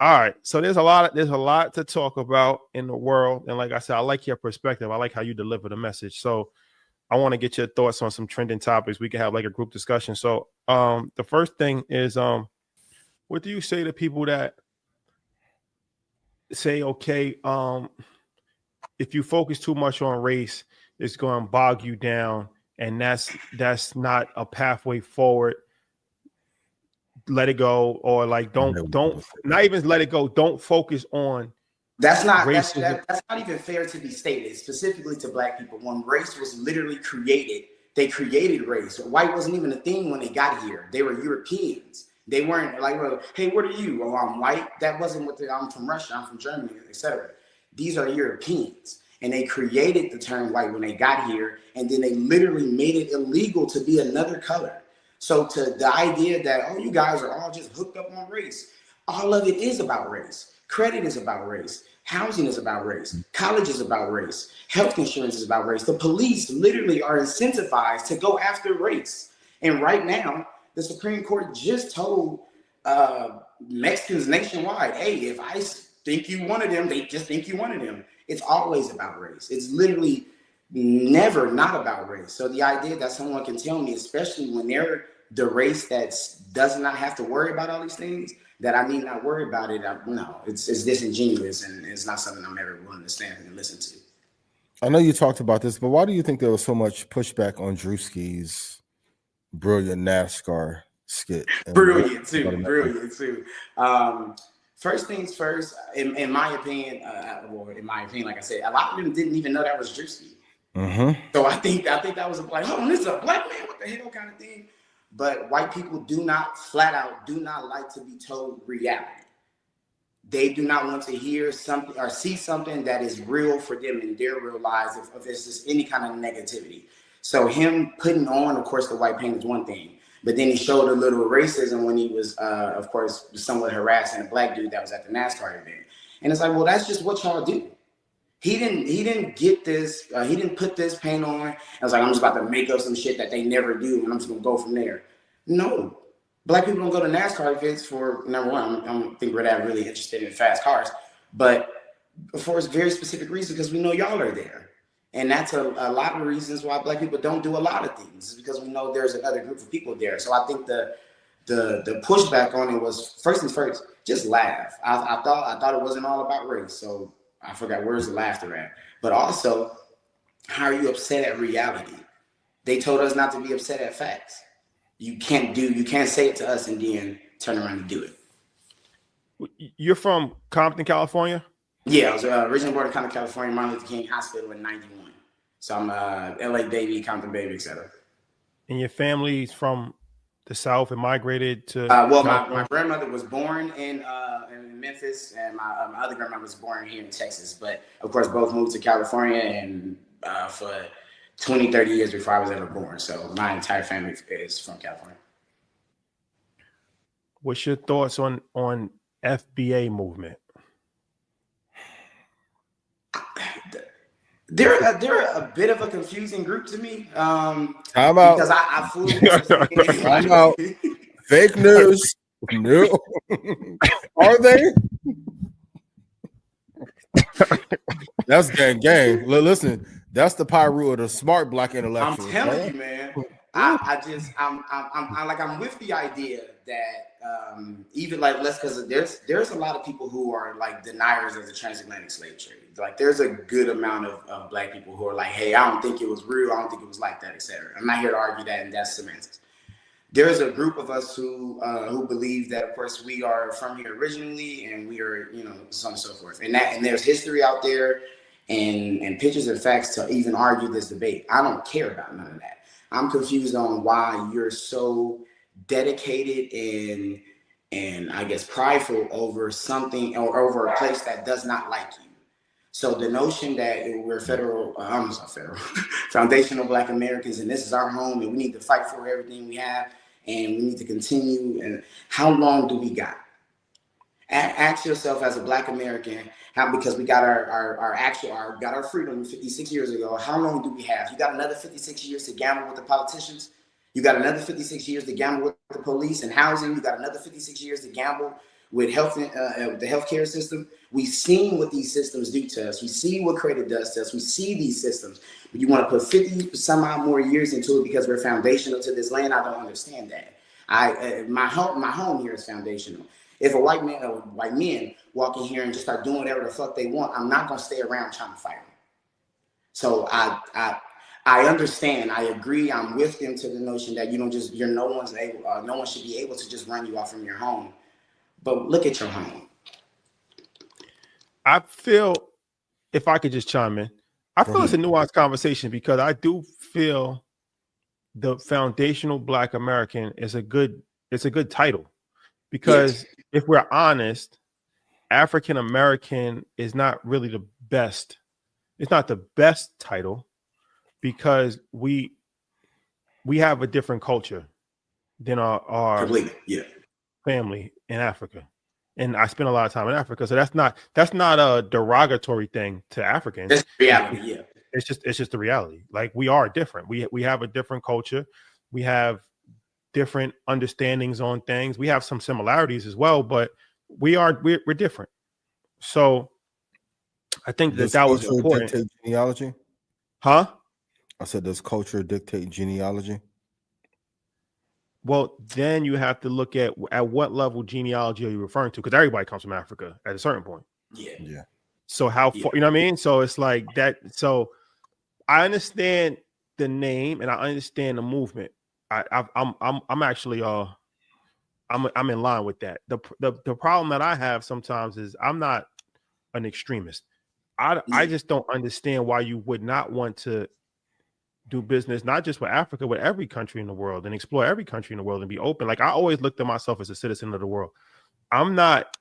All right, so there's a lot to talk about in the world, and like I said, I like your perspective. I like how you deliver the message. So I want to get your thoughts on some trending topics. We can have like a group discussion. So the first thing is what do you say to people that say, okay, if you focus too much on race, it's going to bog you down, and that's not a pathway forward. Let it go, or like don't not even let it go. Don't focus on. That's not even fair to be stated specifically to Black people. When race was literally created, they created race. White wasn't even a thing when they got here. They were Europeans. They weren't like, well, hey, what are you? Oh, I'm white. That wasn't what I'm from Russia, I'm from Germany, etc. These are Europeans. And they created the term white when they got here, and then they literally made it illegal to be another color. So to the idea that, oh, you guys are all just hooked up on race, all of it is about race. Credit is about race. Housing is about race. College is about race. Health insurance is about race. The police literally are incentivized to go after race. And right now, the Supreme Court just told Mexicans nationwide, hey, if I think you one of them, they just think you one of them. It's always about race. It's literally never not about race. So the idea that someone can tell me, especially when they're the race that does not have to worry about all these things, that I need not worry about it, no, it's disingenuous, and it's not something I'm ever willing to stand and listen to. I know you talked about this, but why do you think there was so much pushback on Druski's brilliant NASCAR skit? Brilliant too. First things first, in my opinion, like I said, a lot of them didn't even know that was Druski. Mm-hmm. So I think that was like, oh, this is a black man, what the hell kind of thing. But white people do not like to be told reality. They do not want to hear something or see something that is real for them in their real lives if there's just any kind of negativity. So him putting on, of course, the white paint is one thing. But then he showed a little racism when he was, of course, somewhat harassing a black dude that was at the NASCAR event. And it's like, well, that's just what y'all do. He didn't get this. He didn't put this paint on. I was like, I'm just about to make up some shit that they never do, and I'm just gonna go from there. No, black people don't go to NASCAR events for, number one, I don't think we're that really interested in fast cars, but for a very specific reason, because we know y'all are there. And that's a lot of reasons why black people don't do a lot of things, is because we know there's another group of people there. So I think the pushback on it was, first things first, just laugh. I thought it wasn't all about race, so I forgot where's the laughter at. But also, how are you upset at reality? They told us not to be upset at facts. You can't say it to us and then turn around and do it. You're from Compton, California? Yeah, I was originally born in Compton, California, Martin Luther King Hospital in '91. So I'm LA baby, Compton baby, etc. And your family's from the South and migrated to? Well, my grandmother was born in Memphis, and my other grandmother was born here in Texas. But of course, both moved to California and for 20, 30 years before I was ever born. So my entire family is from California. What's your thoughts on FBA movement? They're a bit of a confusing group to me. Time out. Because I fully understand. Time out. Fake news. No. Are they? That's gang. Listen, that's the pyro of the smart black intellectual. I'm telling you, man. I'm with the idea that even like because there's a lot of people who are like deniers of the transatlantic slave trade. Like there's a good amount of black people who are like, hey, I don't think it was real, I don't think it was like that, etc. I'm not here to argue that, and that's semantics. There's a group of us who believe that, of course, we are from here originally, and we are, so on and so forth. And there's history out there, and pictures and facts to even argue this debate. I don't care about none of that. I'm confused on why you're so dedicated and I guess prideful over something or over a place that does not like you. So the notion that we're foundational Black Americans, and this is our home, and we need to fight for everything we have, and we need to continue. And how long do we got? Ask yourself as a Black American, because we got our freedom 56 years ago. How long do we have? You got another 56 years to gamble with the politicians. You got another 56 years to gamble with the police and housing. You got another 56 years to gamble with health, the healthcare system. We've seen what these systems do to us. We see what credit does to us. We see these systems. But you want to put 50 some odd more years into it because we're foundational to this land? I don't understand that. My home here is foundational. If a white man or white men walk in here and just start doing whatever the fuck they want, I'm not gonna stay around trying to fight them. So I understand. I agree. I'm with them to the notion that no one should be able to just run you off from your home. But look at your home. I feel, if I could just chime in, I feel it's a nuanced conversation because I do feel the foundational Black American is a good title. Because if we're honest, African American is not really the best. It's not the best title because we have a different culture than our family in Africa. And I spend a lot of time in Africa. So that's not a derogatory thing to Africans. That's reality, It's just the reality. Like, we are different. We have a different culture. We have different understandings on things. We have some similarities as well, but we're different. So I think that was important. Dictate genealogy? Huh? I said, does culture dictate genealogy? Well, then you have to look at what level genealogy are you referring to? Because everybody comes from Africa at a certain point. Yeah. So how far, you know what I mean? So it's like that. So I understand the name and I understand the movement. I'm actually I'm in line with that. The problem that I have sometimes is I'm not an extremist. I just don't understand why you would not want to do business, not just with Africa, but every country in the world, and explore every country in the world and be open. Like, I always looked at myself as a citizen of the world. I'm not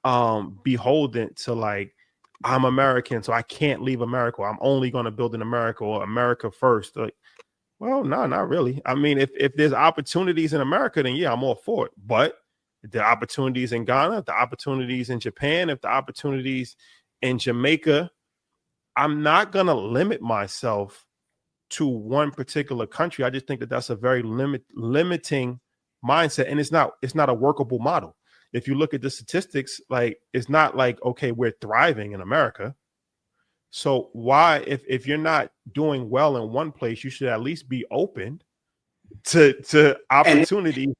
beholden to, like, I'm American, so I can't leave America. I'm only going to build in America, or America first. Like, well, no, not really. I mean, if there's opportunities in America, then yeah, I'm all for it. But the opportunities in Ghana, the opportunities in Japan, if the opportunities in Jamaica, I'm not going to limit myself to one particular country. I just think that that's a very limiting mindset, and it's not a workable model. If you look at the statistics, like, it's not like, okay, we're thriving in America. So why, if you're not doing well in one place, you should at least be open to opportunity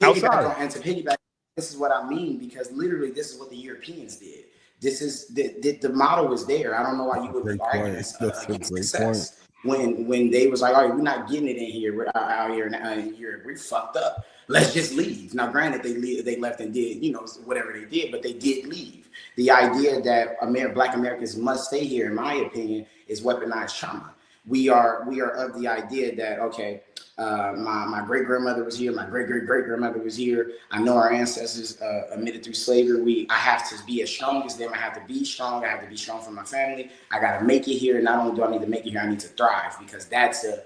outside. And to piggyback, this is what I mean, because literally this is what the Europeans did. This is the model was there. I don't know why you would argue against success. When they was like, all right, we're not getting it in here. We're out here in Europe. We're fucked up. Let's just leave. Now, granted, they left and did, whatever they did, but they did leave. The idea that Black Americans must stay here, in my opinion, is weaponized trauma. We are of the idea that, okay, my great grandmother was here, my great grandmother was here. I know our ancestors admitted through slavery. I have to be as strong as them. I have to be strong. I have to be strong for my family. I got to make it here. And not only do I need to make it here, I need to thrive, because that's a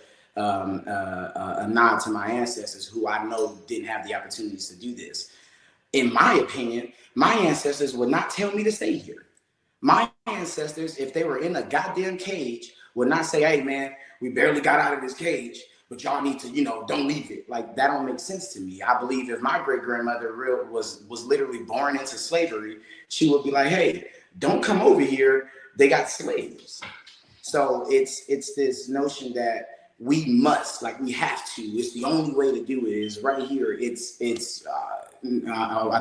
nod to my ancestors, who I know didn't have the opportunities to do this. In my opinion, my ancestors would not tell me to stay here. My ancestors, if they were in a goddamn cage, would not say, hey, man, we barely got out of this cage, but y'all need to, don't leave it. Like, that don't make sense to me. I believe if my great grandmother was literally born into slavery, she would be like, hey, don't come over here. They got slaves. So it's this notion that we must, like, we have to. It's the only way to do it is right here. I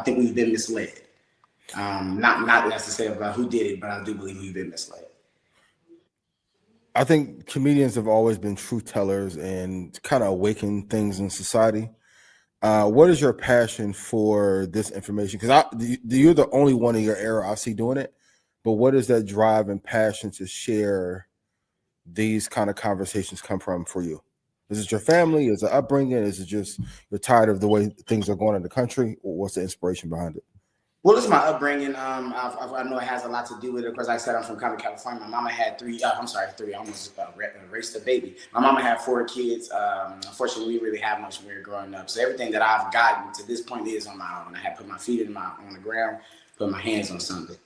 think we've been misled. Not necessarily about who did it, but I do believe we've been misled. I think comedians have always been truth tellers and kind of awaken things in society. What is your passion for this information? Because you're the only one in your era I see doing it. But what is that drive and passion to share these kind of conversations come from for you? Is it your family? Is it upbringing? Is it just you're tired of the way things are going in the country? Or what's the inspiration behind it? Well, it's my upbringing. I know it has a lot to do with it. Because like I said, I'm from California. My mama had three. I almost raised a baby. My mama had 4 kids. Unfortunately, we didn't really have much when we were growing up. So everything that I've gotten to this point is on my own. I had put my feet on the ground, put my hands on something.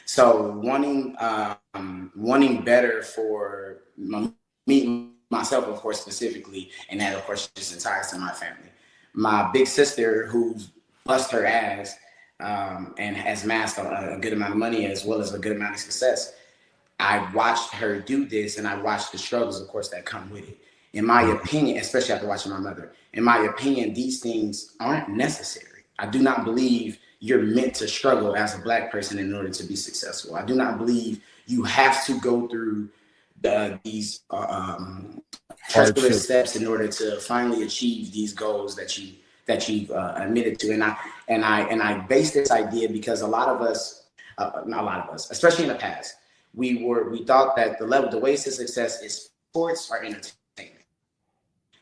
So wanting better for me, myself, of course, specifically, and that, of course, just entire to my family. My big sister, who's bust her ass, and has amassed a good amount of money as well as a good amount of success. I watched her do this, and I watched the struggles, of course, that come with it. In my opinion, especially after watching my mother, in my opinion, these things aren't necessary. I do not believe you're meant to struggle as a Black person in order to be successful. I do not believe you have to go through these treacherous steps in order to finally achieve these goals that you've admitted to. And I base this idea because a lot of us, especially in the past, we thought that the ways to success is sports or entertainment.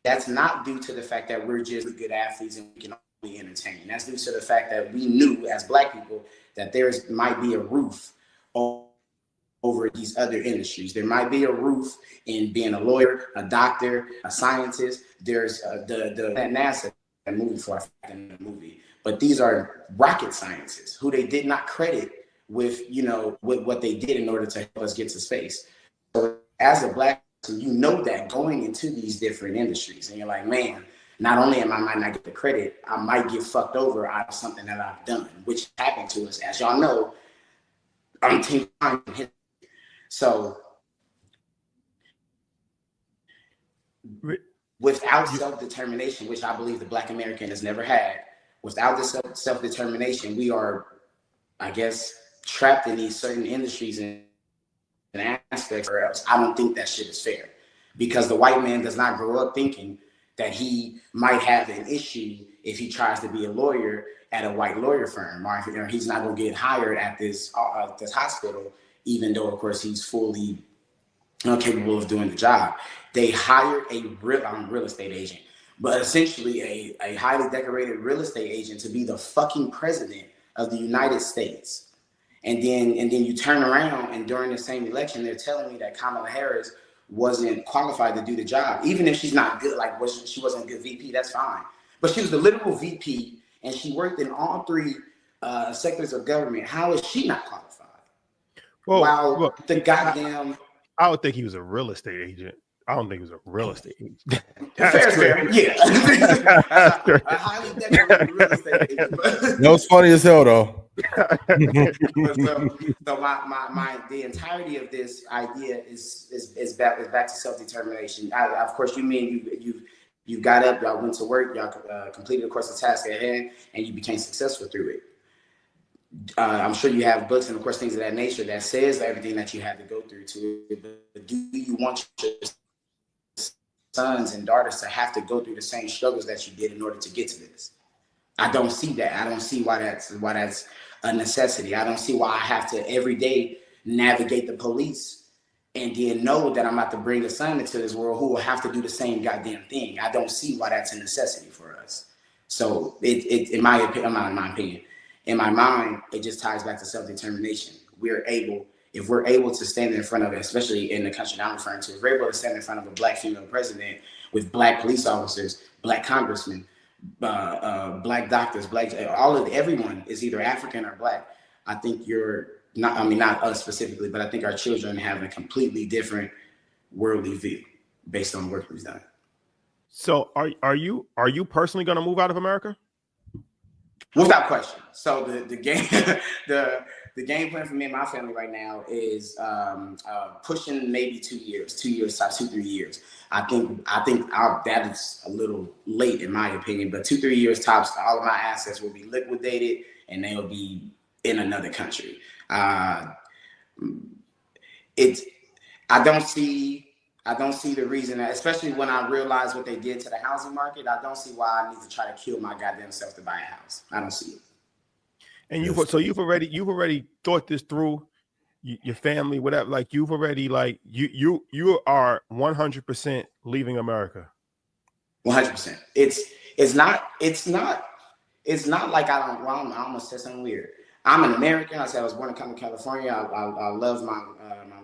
That's not due to the fact that we're just good athletes and we can entertain. That's due to the fact that we knew as Black people that might be a roof over these other industries. There might be a roof in being a lawyer, a doctor, a scientist. There's the NASA movie for in the movie, but these are rocket scientists who they did not credit with, with what they did in order to help us get to space. So as a Black person, you know that going into these different industries, and you're like, man, not only might not get the credit, I might get fucked over out of something that I've done, which happened to us, as y'all know, So without self-determination, which I believe the Black American has never had, without this self-determination, we are, I guess, trapped in these certain industries and aspects, or else I don't think that shit is fair, because the white man does not grow up thinking that he might have an issue if he tries to be a lawyer at a white lawyer firm, or he's not going to get hired at this hospital, even though, of course, he's fully capable of doing the job. They hired a real estate agent, but essentially a highly decorated real estate agent to be the fucking president of the United States. And then you turn around, and during the same election, they're telling me that Kamala Harris wasn't qualified to do the job. Even if she's not good, like she wasn't a good VP, that's fine. But she was the literal VP, and she worked in all three sectors of government. How is she not qualified? Well, the goddamn... I would think he was a real estate agent. I don't think he was a real estate agent. Fair. Yeah. A highly decorated real estate agent. No, it's funny as hell, though. So the entirety of this idea is back to self-determination. Of course, you mean you got up, y'all went to work, y'all completed, of course, the task at hand, and you became successful through it. I'm sure you have books and, of course, things of that nature that says everything that you had to go through to it. But do you want your sons and daughters to have to go through the same struggles that you did in order to get to this? I don't see that. I don't see why that's a necessity. I don't see why I have to every day navigate the police and then know that I'm about to bring a son into this world who will have to do the same goddamn thing. I don't see why that's a necessity for us. So in my opinion, in my mind, it just ties back to self-determination. If we're able to stand in front of it, especially in the country that I'm referring to, if we're able to stand in front of a Black female president with Black police officers, Black congressmen, Black doctors, everyone is either African or Black. I think not us specifically, but I think our children have a completely different worldly view based on the work we've done. So are you personally going to move out of America? Without question. So the game the game plan for me and my family right now is pushing maybe 2 years, 3 years. I think that is a little late in my opinion, but 2-3 years tops. All of my assets will be liquidated and they'll be in another country. I don't see the reason that, especially when I realize what they did to the housing market, I don't see why I need to try to kill my goddamn self to buy a house. I don't see it. And you've already thought this through, your family, whatever. Like you've already you are 100% leaving America. 100%. It's not like I almost said something weird. I'm an American. I said I was born and come to California. I love my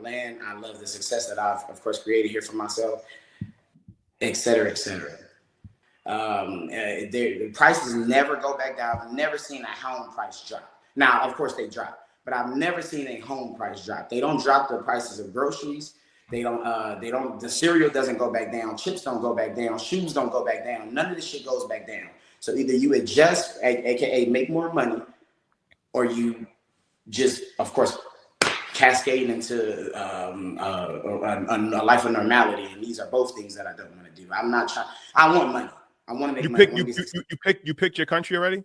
land. I love the success that I've, of course, created here for myself, et cetera, et cetera. The prices never go back down. I've never seen a home price drop. Now, of course, they drop, but I've never seen a home price drop. They don't drop the prices of groceries. The cereal doesn't go back down. Chips don't go back down. Shoes don't go back down. None of this shit goes back down. So either you adjust, aka make more money, or you just, of course, cascade into a life of normality. And these are both things that I don't want to do. I'm not trying. I want money. I want to make money. You picked your country already?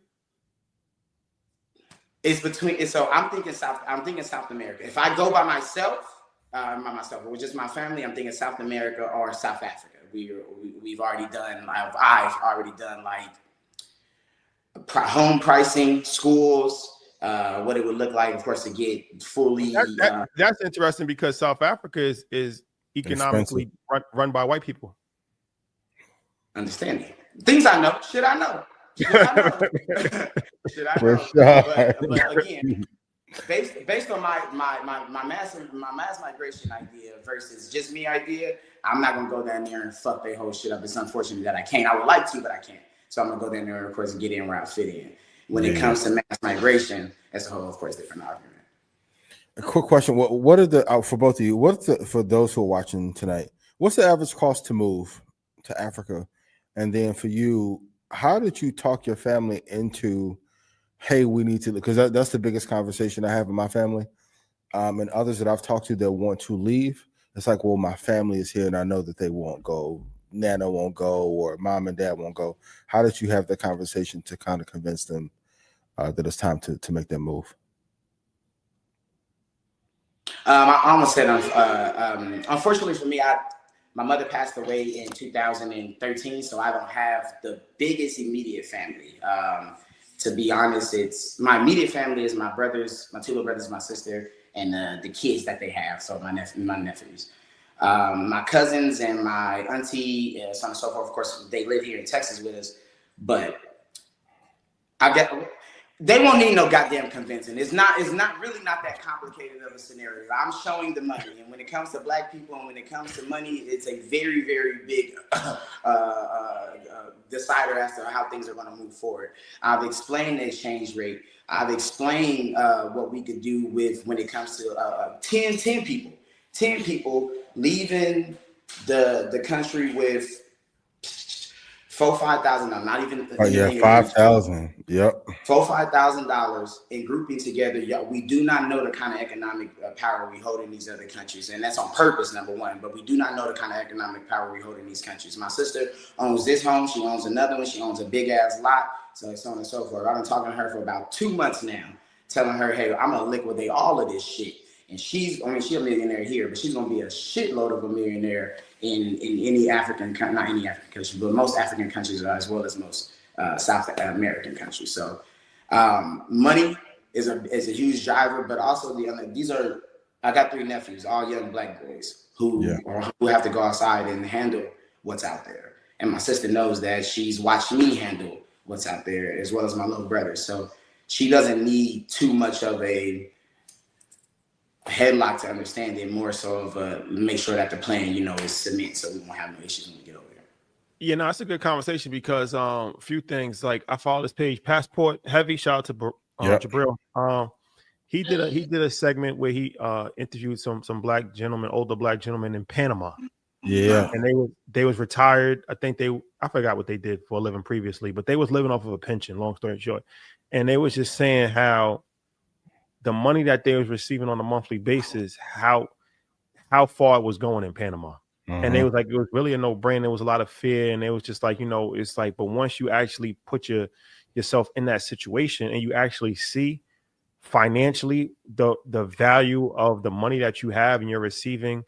It's between. So I'm thinking South America. If I go by myself, or just my family, I'm thinking South America or South Africa. We've already done. I've already done like home pricing, schools. What it would look like, of course, to get fully. That's interesting because South Africa is economically run by white people. Understanding things I know, shit I know. Shit, I know. Shit, I know. But again, based on my mass migration idea versus just me idea, I'm not gonna go down there and fuck their whole shit up. It's unfortunate that I can't. I would like to, but I can't. So I'm gonna go down there and of course get in where I fit in. When it comes to mass migration, that's a whole, of course, different argument. A quick question: What are the for both of you? For those who are watching tonight? What's the average cost to move to Africa? And then for you, how did you talk your family into, hey, we need to, because that's the biggest conversation I have in my family, and others that I've talked to that want to leave. It's like, well, my family is here and I know that they won't go. Nana won't go, or mom and dad won't go. How did you have the conversation to kind of convince them that it's time to make that move? I almost said, unfortunately for me, my mother passed away in 2013, so I don't have the biggest immediate family. To be honest, it's my immediate family is my brothers, my two little brothers, my sister, and the kids that they have. So my nephews, my cousins, and my auntie, so on and so forth. Of course, they live here in Texas with us, but they won't need no goddamn convincing. It's not really not that complicated of a scenario. I'm showing the money, and when it comes to Black people and when it comes to money, it's a very, very big decider as to how things are going to move forward. I've explained the exchange rate. I've explained what we could do with when it comes to 10 people leaving the country with $4,000-5,000, not even. Oh yeah, $5,000. Yep. $4,000-5,000 and grouping together. We do not know the kind of economic power we hold in these other countries, and that's on purpose, number one. But we do not know the kind of economic power we hold in these countries. My sister owns this home. She owns another one. She owns a big ass lot. So on and so forth. I've been talking to her for about 2 months now, telling her, hey, I'm gonna liquidate all of this shit. And she's a millionaire here, but she's gonna be a shitload of a millionaire in any African, not any African country, but most African countries, as well as most South American countries. So money is a huge driver, but also I got 3 nephews, all young Black boys who have to go outside and handle what's out there. And my sister knows that. She's watched me handle what's out there, as well as my little brother. So she doesn't need too much of a headlock to understand it, more so of make sure that the plan, is cement, so we won't have no issues when we get over there. Yeah, no, it's a good conversation because a few things. Like, I follow this page, Passport Heavy. Shout out to Jabril. He did a segment where he interviewed some Black gentlemen, older Black gentlemen in Panama. Yeah, and they was retired. I think I forgot what they did for a living previously, but they was living off of a pension. Long story short, and they was just saying how the money that they was receiving on a monthly basis, how far it was going in Panama. And they was like, it was really a no-brainer. There was a lot of fear, and it was just like, it's like, but once you actually put yourself in that situation and you actually see financially the value of the money that you have and you're receiving,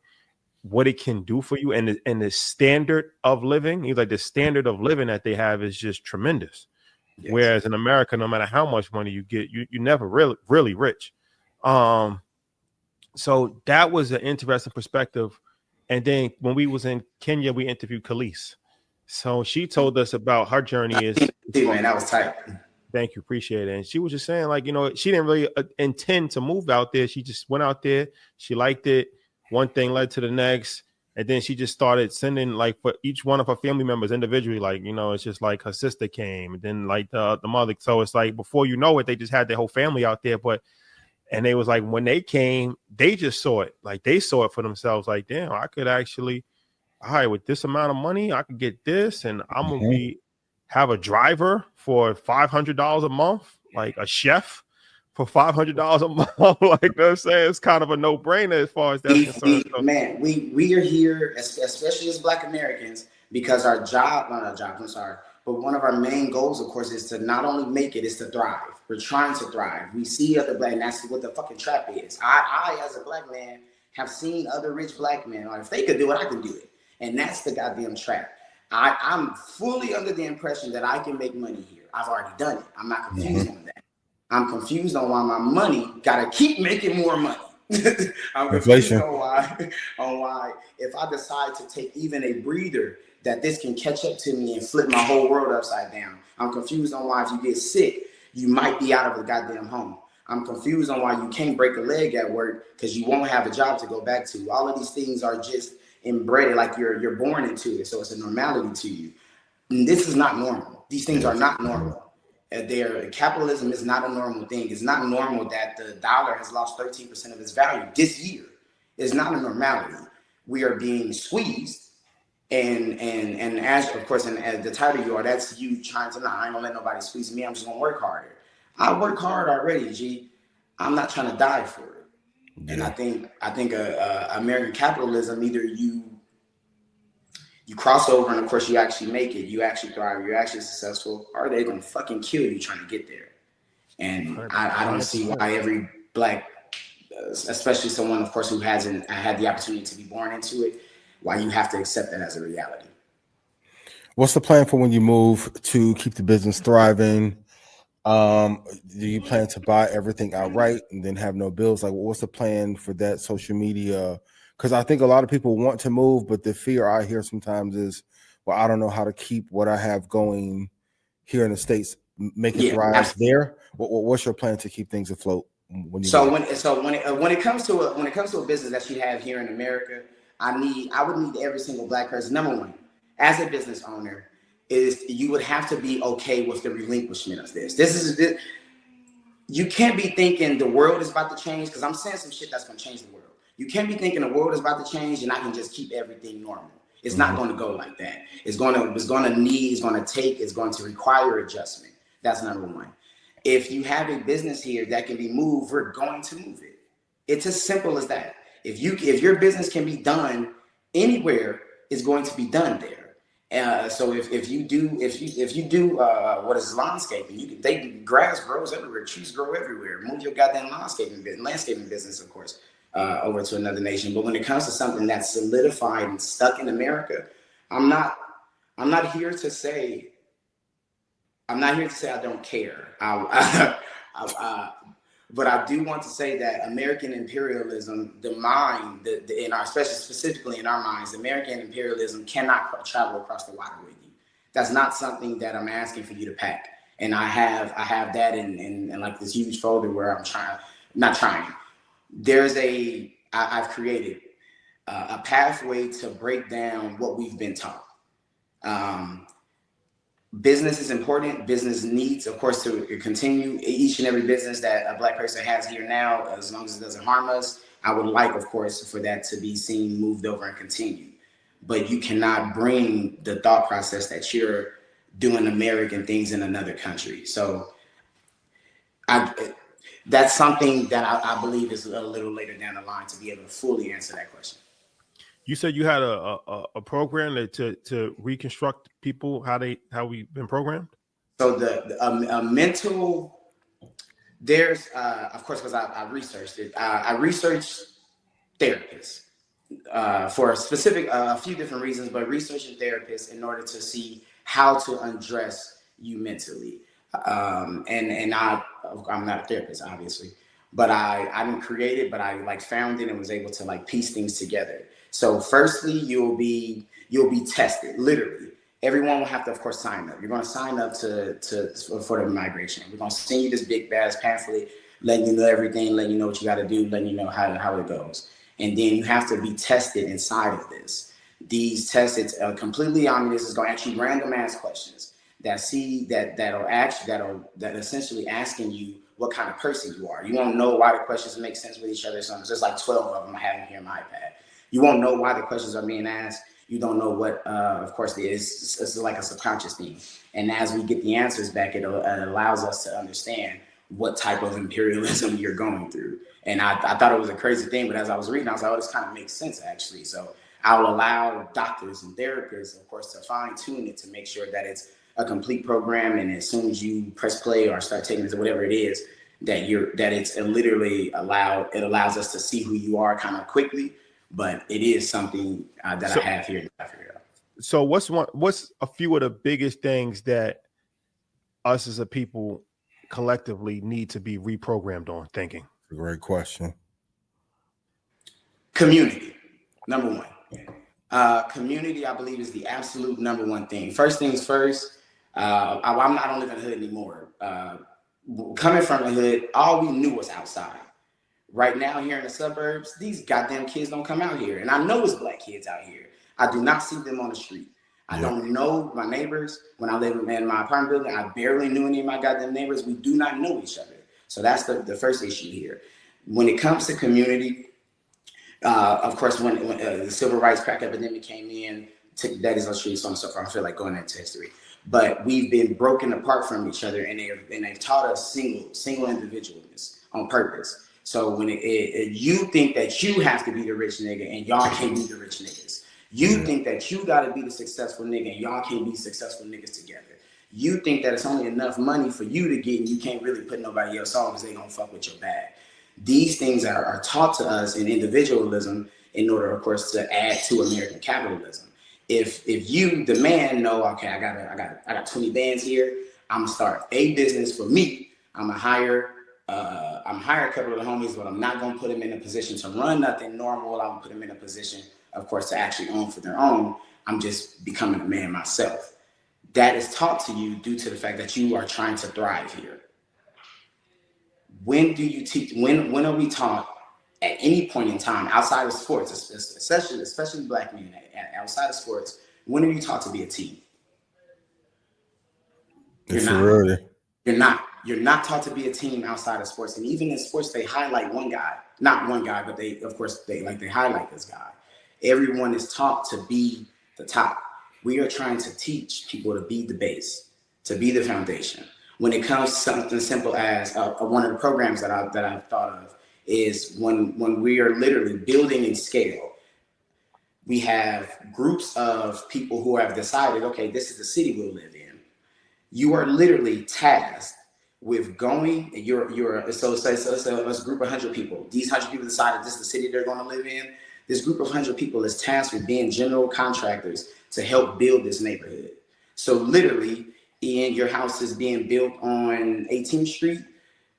what it can do for you, and the standard of living, the standard of living that they have is just tremendous. Yes. Whereas in America, no matter how much money you get, you're never really rich. So that was an interesting perspective. And then when we was in Kenya, we interviewed Khalees. So she told us about her journey. Man, that was tight. Thank you, appreciate it. And she was just saying, like, she didn't really intend to move out there. She just went out there. She liked it. One thing led to the next. And then she just started sending, like, for each one of her family members individually, like, it's just like her sister came, and then like the mother. So it's like, before you know it, they just had their whole family out there. And they was like, when they came, they just saw it. Like, they saw it for themselves. Like, damn, I could actually, all right, with this amount of money, I could get this, and I'm gonna have a driver for $500 a month, like a chef for $500 a month. Like, I'm saying, it's kind of a no-brainer as far as that's concerned. Man, we are here, especially as Black Americans, because but one of our main goals, of course, is to not only make it, is to thrive. We're trying to thrive. We see other Black, and that's what the fucking trap is. I as a Black man, have seen other rich Black men. Like, if they could do it, I can do it. And that's the goddamn trap. I'm fully under the impression that I can make money here. I've already done it. I'm not confused on that. I'm confused on why my money gotta keep making more money. I'm confused Inflation. on why if I decide to take even a breather, that this can catch up to me and flip my whole world upside down. I'm confused on why if you get sick, you might be out of the goddamn home. I'm confused on why you can't break a leg at work because you won't have a job to go back to. All of these things are just inbred, like you're born into it, so it's a normality to you. And this is not normal. These things are not normal. Capitalism is not a normal thing. It's not normal that the dollar has lost 13% of its value this year. It's not a normality. We are being squeezed. And as of course, and as the title you are, that's you trying to, I ain't gonna let nobody squeeze me. I'm just gonna work harder. I work hard already, G. I'm not trying to die for it. Yeah. And I think American capitalism, either you cross over and of course you actually make it, you actually thrive, you're actually successful, or they're gonna fucking kill you trying to get there. And I don't see why every black, especially someone of course who hasn't had the opportunity to be born into it, why you have to accept that as a reality. What's the plan for when you move to keep the business thriving? Do you plan to buy everything outright and then have no bills? Like, what's the plan for that social media? Because I think a lot of people want to move, but the fear I hear sometimes is, well, I don't know how to keep what I have going here in the States, make it thrive absolutely. There. What's your plan to keep things afloat? When it comes to a business that you have here in America, I would need every single black person. Number one, as a business owner, is you would have to be okay with the relinquishment of this. You can't be thinking the world is about to change, because I'm saying some shit that's going to change the world. You can't be thinking the world is about to change and I can just keep everything normal. It's not going to go like that. It's going to require adjustment. That's number one. If you have a business here that can be moved, we're going to move it. It's as simple as that. If your business can be done anywhere, it's going to be done there. So if you do what is landscaping, grass grows everywhere, trees grow everywhere. Move your goddamn landscaping business, of course, over to another nation. But when it comes to something that's solidified and stuck in America, I'm not here to say I don't care. But I do want to say that American imperialism, especially specifically in our minds, American imperialism cannot travel across the water with you. That's not something that I'm asking for you to pack. And I have that in like this huge folder where I've created a pathway to break down what we've been taught. Business is important. Business needs, of course, to continue. Each and every business that a black person has here now, as long as it doesn't harm us, I would like, of course, for that to be seen, moved over, and continue. But you cannot bring the thought process that you're doing American things in another country. So that's something that I believe is a little later down the line to be able to fully answer that question. You said you had a program to reconstruct people how we've been programmed. So the mental, there's of course, because I researched it. I researched therapists for a few different reasons, but researching therapists in order to see how to undress you mentally. And I'm not a therapist, obviously, but I didn't create it, but I found it and was able to piece things together. So firstly, you'll be tested, literally. Everyone will have to, of course, sign up. You're going to sign up for the migration. We're going to send you this big badass pamphlet, letting you know everything, letting you know what you got to do, letting you know how it goes. And then you have to be tested inside of this. These tests, it's completely, this is going to actually random ass questions that essentially asking you what kind of person you are. You won't know why the questions make sense with each other. So there's 12 of them I have here on my iPad. You won't know why the questions are being asked. You don't know what, of course, it is. It's like a subconscious thing. And as we get the answers back, it allows us to understand what type of imperialism you're going through. And I thought it was a crazy thing, but as I was reading, I was like, oh, this kind of makes sense, actually. So I'll allow doctors and therapists, of course, to fine tune it to make sure that it's a complete program. And as soon as you press play or start taking it to whatever it is, that it's literally it allows us to see who you are kind of quickly. But it is something that I have here. So what's a few of the biggest things that us as a people collectively need to be reprogrammed on thinking? Great question. Community, number one. Community, I believe, is the absolute number one thing. First things first, I don't live in the hood anymore. Coming from the hood, all we knew was outside. Right now, here in the suburbs, these goddamn kids don't come out here. And I know it's black kids out here. I do not see them on the street. I don't know my neighbors. When I lived in my apartment building, I barely knew any of my goddamn neighbors. We do not know each other. So that's the first issue here. When it comes to community, of course, when the civil rights crack epidemic came in, daddies on the streets, so on and so forth, I feel like going into history. But we've been broken apart from each other, and they've taught us single individualness on purpose. So when you think that you have to be the rich nigga and y'all can't be the rich niggas. You think that you got to be the successful nigga and y'all can't be successful niggas together. You think that it's only enough money for you to get and you can't really put nobody else on because they gonna fuck with your bag. These things are taught to us in individualism in order, of course, to add to American capitalism. If you, the man, know, okay, I got 20 bands here, I'm gonna start a business for me. I'm gonna hire a couple of the homies, but I'm not gonna put them in a position to run nothing normal. I'm gonna put them in a position, of course, to actually own for their own. I'm just becoming a man myself. That is taught to you due to the fact that you are trying to thrive here. When do you teach? When are we taught at any point in time outside of sports, especially black men outside of sports? When are you taught to be a team? You're not. You're not. You're not taught to be a team outside of sports. And even in sports, they highlight one guy, not one guy, but they highlight this guy. Everyone is taught to be the top. We are trying to teach people to be the base, to be the foundation. When it comes to something simple as one of the programs that I've thought of is when we are literally building in scale, we have groups of people who have decided, okay, this is the city we'll live in. You are literally tasked with going, so let's group 100 people. These 100 people decided this is the city they're going to live in. This group of 100 people is tasked with being general contractors to help build this neighborhood. So literally, Ian, your house is being built on 18th Street.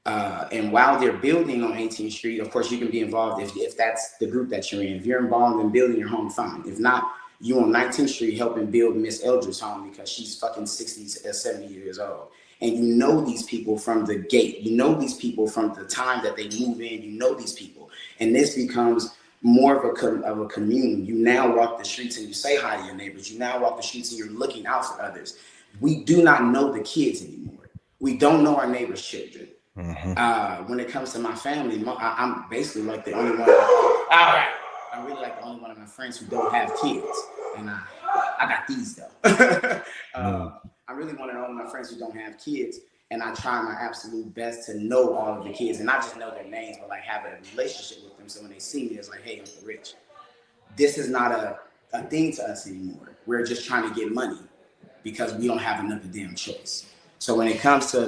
And while they're building on 18th Street, of course, you can be involved if that's the group that you're in. If you're involved in building your home, fine. If not, you on 19th Street helping build Miss Eldridge's home because she's fucking 60, 70 years old. And you know these people from the gate. You know these people from the time that they move in. You know these people. And this becomes more of a commune. You now walk the streets and you say hi to your neighbors. You now walk the streets and you're looking out for others. We do not know the kids anymore. We don't know our neighbors' children. When it comes to my family, I'm basically like the only one. I'm really like the only one of my friends who don't have kids, and I got these though. I'm really one of the only my friends who don't have kids, and I try my absolute best to know all of the kids, and not just know their names, but like have a relationship with them. So when they see me, it's like, hey, Uncle Rich. This is not a thing to us anymore. We're just trying to get money because we don't have another damn choice. So when it comes to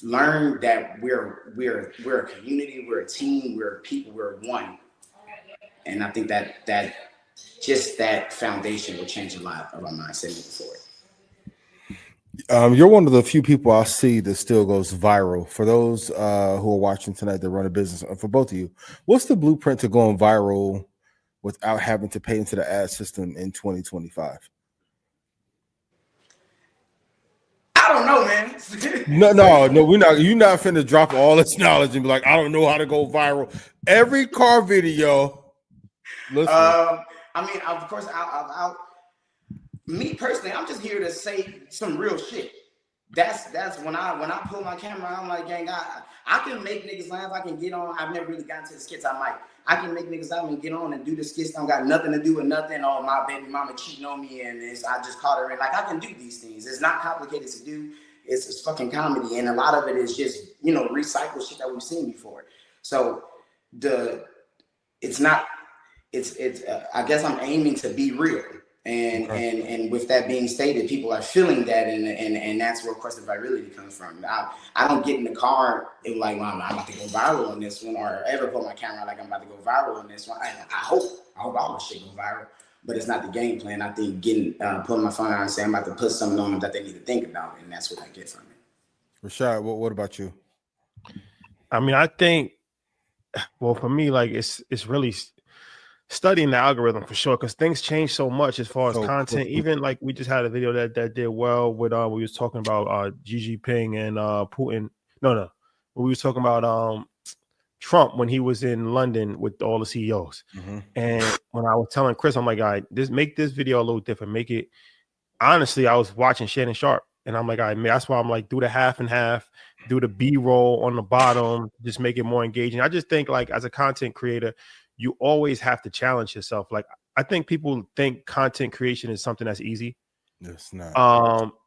learn that we're a community, we're a team, we're people, we're one. And I think that just that foundation will change a lot of our mindset moving forward. You're one of the few people I see that still goes viral. For those who are watching tonight that run a business, and for both of you, what's the blueprint to going viral without having to pay into the ad system in 2025? I don't know, man. No, we're not. You're not finna drop all this knowledge and be like, I don't know how to go viral. Every car video. Listen. I mean, of course, me personally, I'm just here to say some real shit. That's when I pull my camera, I'm like, gang, I can make niggas laugh. I can get on. I've never really gotten to the skits. I can make niggas laugh and get on and do the skits. Don't got nothing to do with nothing. Oh, my baby mama cheating on me, and I just caught her in. Like, I can do these things. It's not complicated to do. It's fucking comedy, and a lot of it is just recycled shit that we've seen before. So it's I guess I'm aiming to be real. And with that being stated, people are feeling that, and that's where, of course, the virality comes from. I don't get in the car and like, well, I'm about to go viral on this one, or ever put my camera like I'm about to go viral on this one. I hope all this shit go viral, but it's not the game plan. I think putting my phone out and saying I'm about to put something on them that they need to think about, and that's what I get from it. Rashad, what about you? I mean, I think Well, for me, like it's really studying the algorithm for sure, because things change so much as far as content. Even like we just had a video that did well with we was talking about Xi Jinping and Putin. No, we was talking about Trump when he was in London with all the CEOs. And when I was telling Chris, I'm like, all right, make this video a little different. Make it honestly, I was watching Shannon Sharp, and I'm like, all right, that's why I'm like, do the half and half, do the B-roll on the bottom, just make it more engaging. I just think like as a content creator, you always have to challenge yourself. Like I think people think content creation is something that's easy. It's not.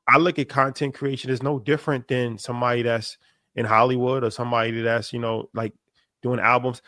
I look at content creation as no different than somebody that's in Hollywood or somebody that's, like doing albums.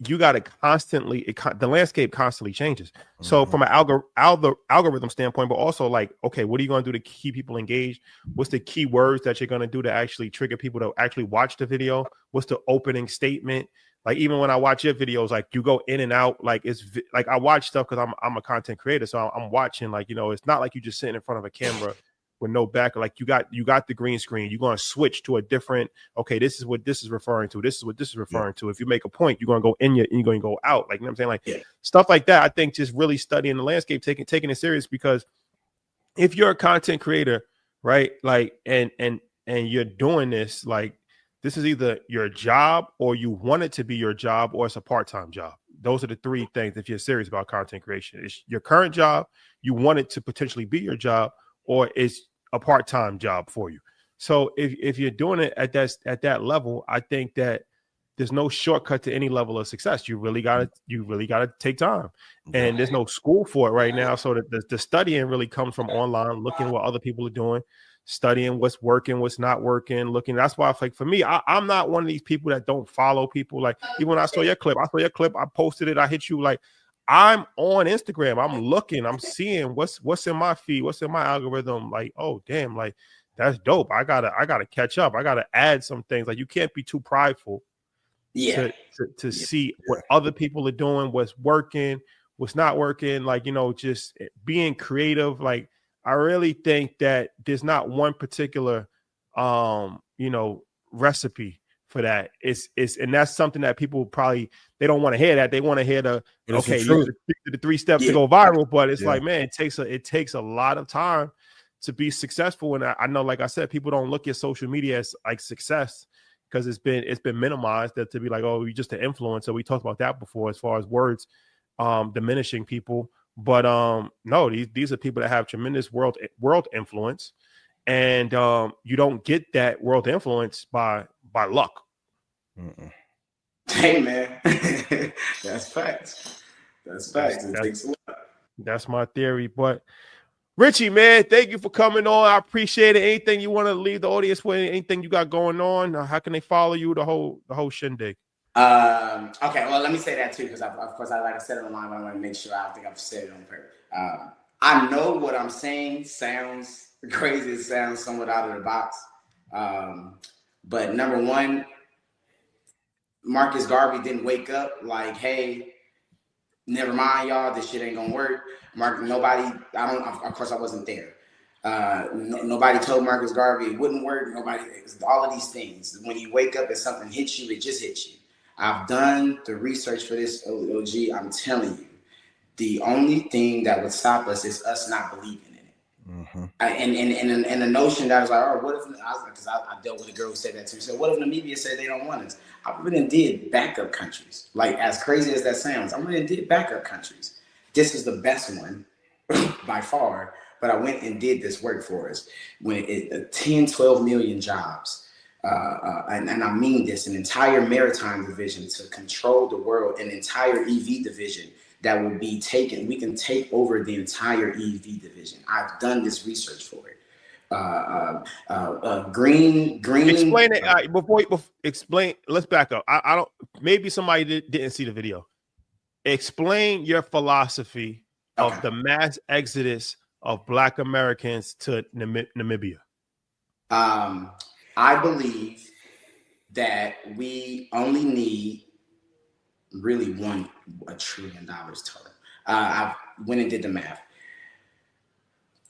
You got to constantly, the landscape constantly changes. So from an algorithm standpoint, but also like, okay, what are you going to do to keep people engaged? What's the key words that you're going to do to actually trigger people to actually watch the video? What's the opening statement? Like, even when I watch your videos, like you go in and out, like it's like I watch stuff because I'm a content creator. So I'm watching, like, it's not like you just sitting in front of a camera with no back. Like you got the green screen. You're going to switch to a different, okay, this is what this is referring to. This is what this is referring to. If you make a point, you're going to go in, you're going to go out. Like, you know what I'm saying? Like stuff like that. I think just really studying the landscape, taking it serious, because if you're a content creator, right? Like, and you're doing this, like, this is either your job or you want it to be your job, or it's a part-time job. Those are the three things. If you're serious about content creation, it's your current job, you want it to potentially be your job, or it's a part-time job for you. So if you're doing it at that level, I think that there's no shortcut to any level of success. You really gotta take time, and there's no school for it right now. So the studying really comes from online, looking at what other people are doing, studying what's working, what's not working, looking. That's why, like, for me, I'm not one of these people that don't follow people. Like, even when I saw your clip, I posted it, I hit you. Like, I'm on Instagram, I'm looking, I'm seeing what's in my feed, what's in my algorithm. Like, oh damn, like that's dope. I gotta catch up. I gotta add some things. Like, you can't be too prideful to see what other people are doing, what's working, what's not working. Like, just being creative. Like, I really think that there's not one particular recipe for that. It's and that's something that people probably, they don't want to hear that. They want to hear the the 3 steps to go viral. But it's like, man, it takes a lot of time to be successful. And I know, like I said, people don't look at social media as like success, because it's been minimized to be like, oh, you're just an influencer. We talked about that before, as far as words diminishing people. But no, these are people that have tremendous world influence, and you don't get that world influence by luck. Hey man, that's facts. That's facts. It takes a lot. That's my theory. But Richie, man, thank you for coming on. I appreciate it. Anything you want to leave the audience with? Anything you got going on? How can they follow you? The whole shindig. Okay, well, let me say that too, because of course, like I said it online, but I want to make sure I think I've said it on purpose. I know what I'm saying sounds crazy. It sounds somewhat out of the box. But number one, Marcus Garvey didn't wake up like, hey, never mind, y'all, this shit ain't gonna work. Of course I wasn't there. Nobody told Marcus Garvey it wouldn't work. All of these things. When you wake up and something hits you, it just hits you. I've done the research for this, OG. I'm telling you, the only thing that would stop us is us not believing in it. And the notion that I was like, oh, what if, because I dealt with a girl who said that too. So what if Namibia said they don't want us? I went and did backup countries. Like, as crazy as that sounds, I went and did backup countries. This is the best one by far, but I went and did this work for us. 10, 12 million jobs. And I mean this, an entire maritime division to control the world, an entire EV division that will be taken. We can take over the entire EV division. I've done this research for it. Green. Explain it before explain. Let's back up. I don't. Maybe somebody didn't see the video. Explain your philosophy of the mass exodus of Black Americans to Namibia. I believe that we only need really $1 trillion total. I went and did the math.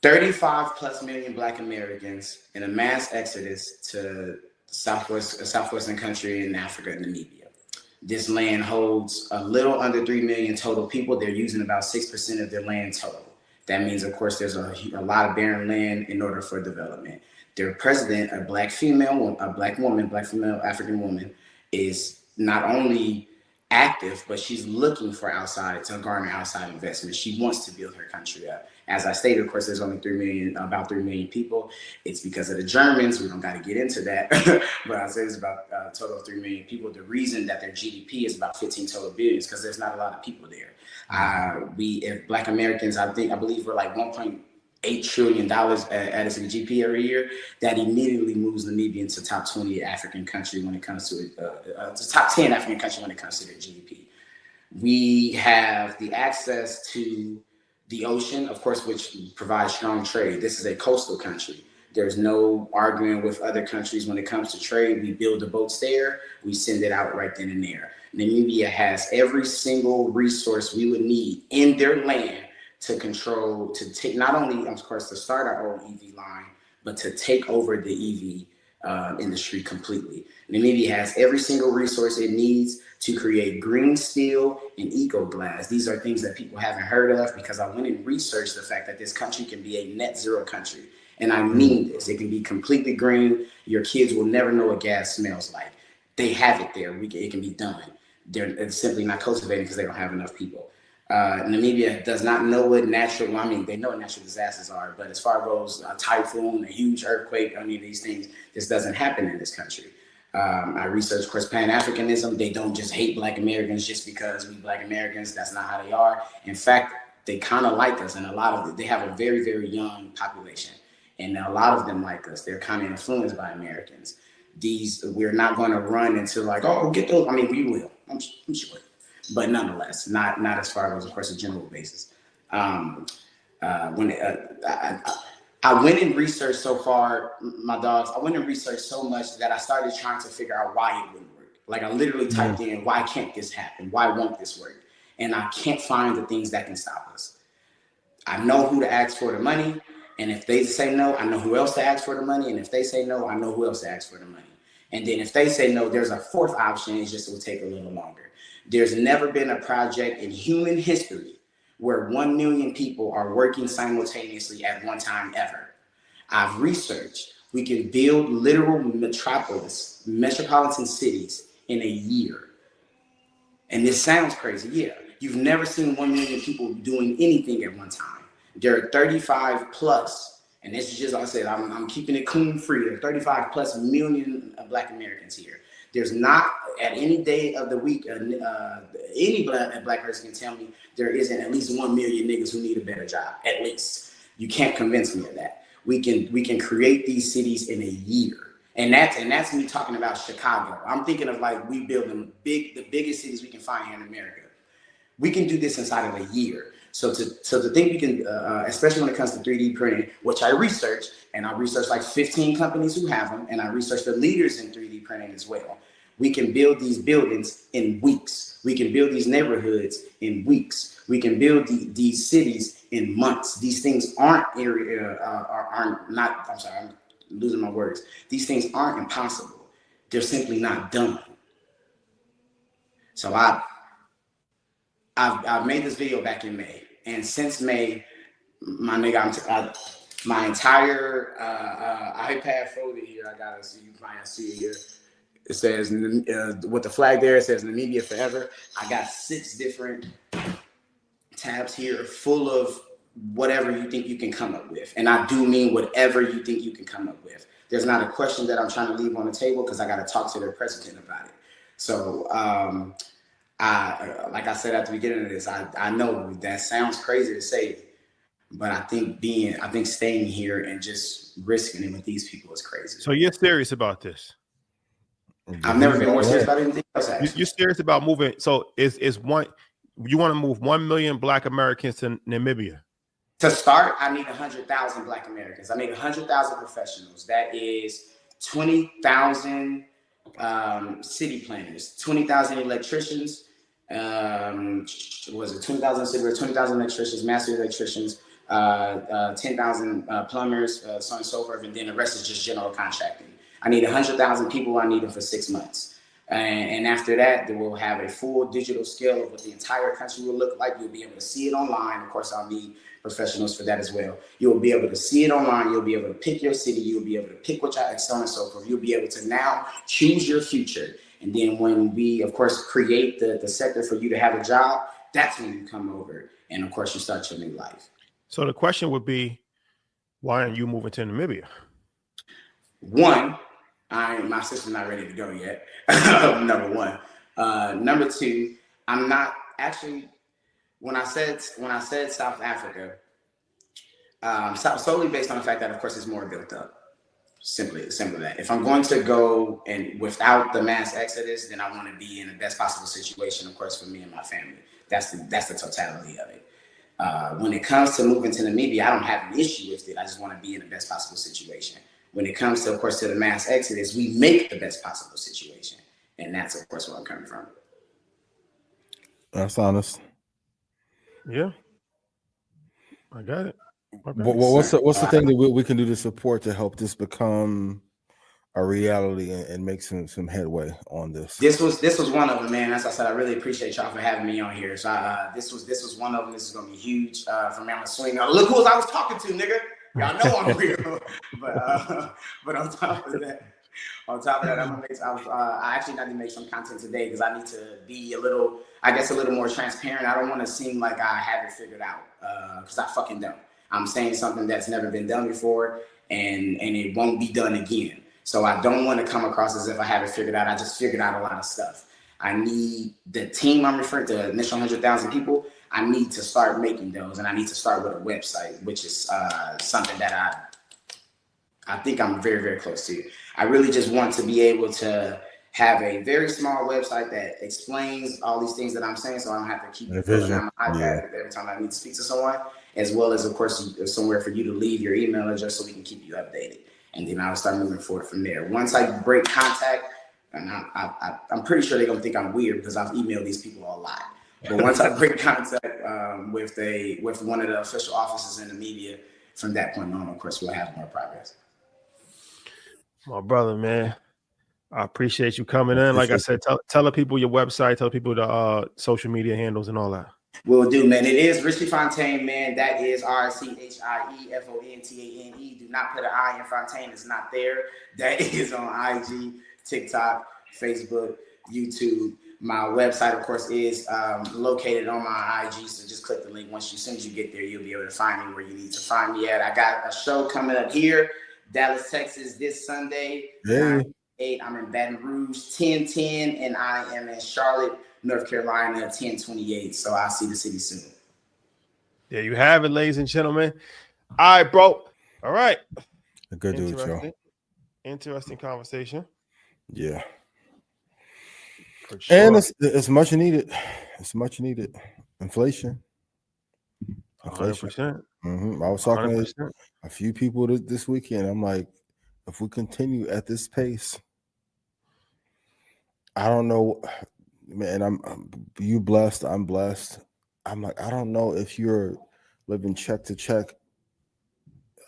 35 plus million Black Americans in a mass exodus to southwestern country in Africa, Namibia. This land holds a little under 3 million total people. They're using about 6% of their land total. That means, of course, there's a lot of barren land in order for development. Their president, a black female, a black woman, black female African woman, is not only active, but she's looking for to garner outside investment. She wants to build her country up. As I stated, of course, there's only about 3 million people. It's because of the Germans. We don't got to get into that, but I say it's about a total of 3 million people. The reason that their GDP is about 15 total billions because there's not a lot of people there. If Black Americans, I believe we're like $1.8 trillion added to the GDP every year. That immediately moves Namibia into top 20 African country when it comes to the top 10 African country when it comes to their GDP. We have the access to the ocean, of course, which provides strong trade. This is a coastal country. There's no arguing with other countries when it comes to trade. We build the boats there. We send it out right then and there. Namibia has every single resource we would need in their land to control, to take, not only, of course, to start our own EV line, but to take over the EV industry completely. Namibia has every single resource it needs to create green steel and eco glass. These are things that people haven't heard of because I went and researched the fact that this country can be a net zero country. And I mean this, it can be completely green. Your kids will never know what gas smells like. They have it there, it can be done. They're simply not cultivating because they don't have enough people. Namibia does not know what they know what natural disasters are, but as far as a typhoon, a huge earthquake, any of these things, this doesn't happen in this country. I researched, of course, Pan-Africanism. They don't just hate Black Americans just because we Black Americans. That's not how they are. In fact, they kind of like us, and they have a very, very young population, and a lot of them like us. They're kind of influenced by Americans. We're not going to run into like, oh, get those. I mean, we will. I'm sure. But nonetheless, not as far as, of course, a general basis. I went and researched so far, my dogs, I went and researched so much that I started trying to figure out why it wouldn't work. Like I literally typed in, why can't this happen? Why won't this work? And I can't find the things that can stop us. I know who to ask for the money. And if they say no, I know who else to ask for the money. And if they say no, I know who else to ask for the money. And then if they say no, there's a fourth option. It's just, it will take a little longer. There's never been a project in human history where 1 million people are working simultaneously at one time ever. I've researched, we can build literal metropolitan cities in a year. And this sounds crazy, yeah. You've never seen 1 million people doing anything at one time. There are 35 plus, and this is just, like I said, I'm keeping it clean free. There are 35 plus million Black Americans here. There's not, at any day of the week, any black person can tell me there isn't at least 1 million niggas who need a better job, at least. You can't convince me of that. We can create these cities in a year. And that's me talking about Chicago. I'm thinking of like we building the biggest cities we can find here in America. We can do this inside of a year. So to think we can, especially when it comes to 3D printing, which I researched, and I researched like 15 companies who have them, and I researched the leaders in 3D printing as well. We can build these buildings in weeks. We can build these neighborhoods in weeks. We can build these cities in months. These things I'm losing my words. These things aren't impossible. They're simply not done. So I've made this video back in May, and since May, my nigga, my entire iPad folder here, I gotta see, you might see it here. It says, with the flag there, it says Namibia forever. I got 6 different tabs here full of whatever you think you can come up with. And I do mean whatever you think you can come up with. There's not a question that I'm trying to leave on the table because I got to talk to their president about it. So, like I said at the beginning of this, I know that sounds crazy to say, but I think staying here and just risking it with these people is crazy. So you're serious about this? I've never been more serious about anything else. You're serious about moving? So you want to move 1 million Black Americans to Namibia? To start, I need 100,000 Black Americans. I need 100,000 professionals. That is 20,000 city planners, 20,000 electricians. Was it 20,000 cigarettes, 20,000 electricians, master electricians, 10,000 plumbers, so on and so forth, and then the rest is just general contracting. I need 100,000 people. I need them for 6 months. And after that, then we'll have a full digital scale of what the entire country will look like. You'll be able to see it online. Of course, I'll need professionals for that as well. You'll be able to see it online. You'll be able to pick your city. You'll be able to pick what y'all, so on and so forth. You'll be able to now choose your future. And then when we, of course, create the sector for you to have a job, that's when you come over. And of course, you start your new life. So the question would be, why aren't you moving to Namibia? One, my sister's not ready to go yet. Number one. Number two, I'm not actually. When I said South Africa, solely based on the fact that, of course, it's more built up. Simply that. If I'm going to go and without the mass exodus, then I want to be in the best possible situation, of course, for me and my family. That's the totality of it. When it comes to moving to Namibia, I don't have an issue with it. I just want to be in the best possible situation. When it comes to, of course, to the mass exodus, we make the best possible situation. And that's, of course, where I'm coming from. That's honest. Yeah. I got it. Okay. What's the thing that we can do to support to help this become a reality and make some headway on this? This was one of them, man. As I said, I really appreciate y'all for having me on here. So this was one of them. This is gonna be huge for me. I'm gonna swing. Look who I was talking to, nigga. Y'all know I'm real. But on top of that, I actually got to make some content today because I need to be a little more transparent. I don't want to seem like I have it figured out because I fucking don't. I'm saying something that's never been done before, and it won't be done again. So I don't want to come across as if I have it figured out. I just figured out a lot of stuff. I need the team I'm referring to, the initial 100,000 people. I need to start making those, and I need to start with a website, which is something that I think I'm very, very close to. I really just want to be able to have a very small website that explains all these things that I'm saying, so I don't have to keep pulling out my iPad every time I need to speak to someone, as well as, of course, somewhere for you to leave your email address so we can keep you updated. And then I'll start moving forward from there. Once I break contact, and I'm pretty sure they're gonna think I'm weird because I've emailed these people a lot. But once I break contact with one of the official offices in Namibia, from that point on, of course, we'll have more progress. My brother, man, I appreciate you coming in. Like I said, tell the people your website, tell people the social media handles and all that. Will do, man. It is Richie Fontane, man. That is RCHIEFONTANE. Do not put an I in Fontane. It's not there. That is on IG, TikTok, Facebook, YouTube. My website, of course, is located on my IG. So just click the link. As soon as you get there, you'll be able to find me where you need to find me at. I got a show coming up here, Dallas, Texas, this Sunday. Yeah. 9/8. I'm in Baton Rouge, 10/10, and I am in Charlotte, North Carolina, 10/28. So I'll see the city soon. There you have it, ladies and gentlemen. All right, bro. All right. A good dude, Joe. Interesting conversation. Yeah. Sure. And it's much needed. It's much needed. Inflation. 100%. I was talking 100%. to a few people this weekend. I'm like, if we continue at this pace, I don't know, man. You blessed. I'm blessed. I'm like, I don't know if you're living check to check,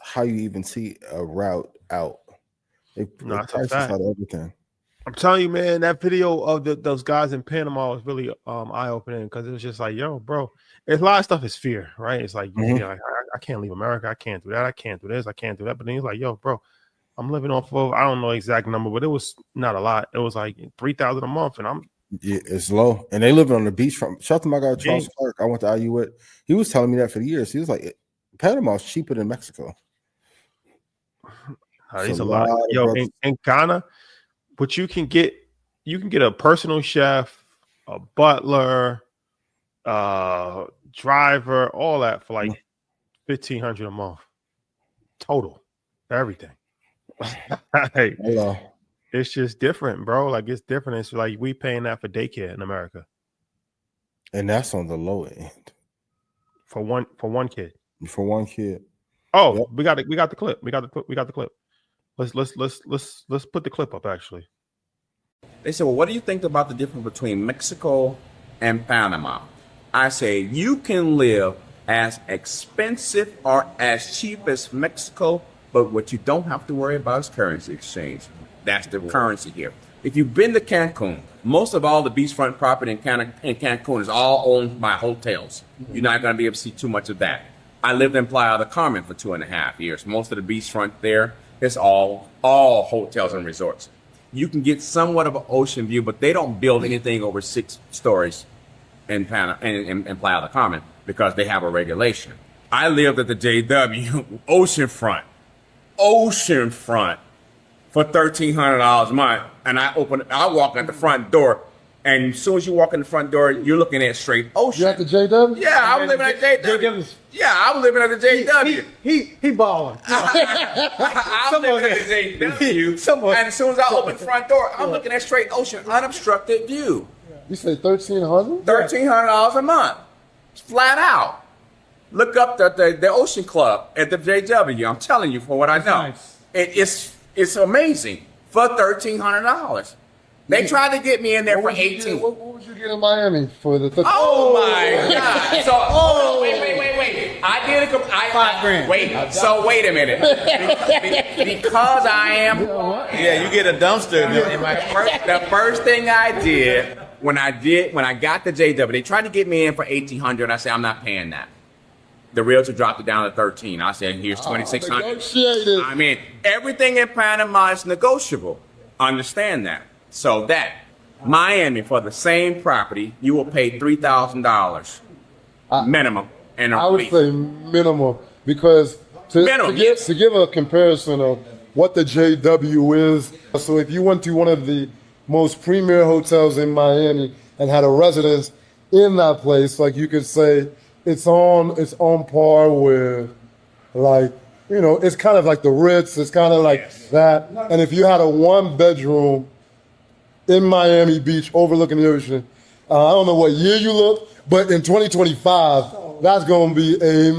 how you even see a route out. It prices out everything. I'm telling you, man, that video of those guys in Panama was really eye-opening because it was just like, yo, bro, there's a lot of stuff is fear, right? It's like, you know, I can't leave America. I can't do that. I can't do this. I can't do that. But then he's like, yo, bro, I'm living off of, I don't know the exact number, but it was not a lot. It was like $3,000 a month, and it's low. And they living on the beach. Shout out to my guy Charles Clark. I went to IU with. He was telling me that for years. He was like, Panama's cheaper than Mexico. It's a lot. Yo, in Ghana, but you can get a personal chef, a butler, driver, all that for like $1,500 a month total, everything. Hey, hello. It's just different, bro. Like it's different. It's like we paying that for daycare in America, and that's on the low end for one kid. For one kid. Oh, yep. We got the clip. We got the clip. Let's put the clip up. Actually, they said, well, what do you think about the difference between Mexico and Panama? I say you can live as expensive or as cheap as Mexico, but what you don't have to worry about is currency exchange. That's the currency here. If you've been to Cancun, most of all the beachfront property in Cancun is all owned by hotels. You're not going to be able to see too much of that. I lived in Playa del Carmen for 2.5 years. Most of the beachfront there is all hotels and resorts. You can get somewhat of an ocean view, but they don't build anything over 6 stories in Playa del Carmen because they have a regulation. I lived at the JW oceanfront for $1,300 a month, and I walk at the front door, and as soon as you walk in the front door, you're looking at straight ocean. You at the JW? Yeah, I was living at JW. Yeah, I was living at the JW. He balling. I was living at the JW, and as soon as I open the front door, I'm looking at straight ocean, unobstructed view. You say $1,300? $1,300 a month, flat out. Look up the Ocean Club at the JW. I'm telling you for what I know. Nice. It's amazing for $1,300. They tried to get me in there for $18. What would you get in Miami for the? Oh my God! So wait. I did $5,000. Wait. So wait a minute. Because I am. Yeah, you get a dumpster. The first thing I did when I got the JW, they tried to get me in for $1,800. I said I'm not paying that. The realtor dropped it down to $13. I said, here's $2,600. I mean, everything in Panama is negotiable. Understand that. So that Miami, for the same property, you will pay $3,000 minimum. And I would say minimum, because to give a comparison of what the JW is. So if you went to one of the most premier hotels in Miami and had a residence in that place, like you could say, it's on par with, like, you know, it's kind of like the Ritz. It's kind of like that. And if you had a 1-bedroom in Miami Beach overlooking the ocean, I don't know what year you look, but in 2025, that's going to be a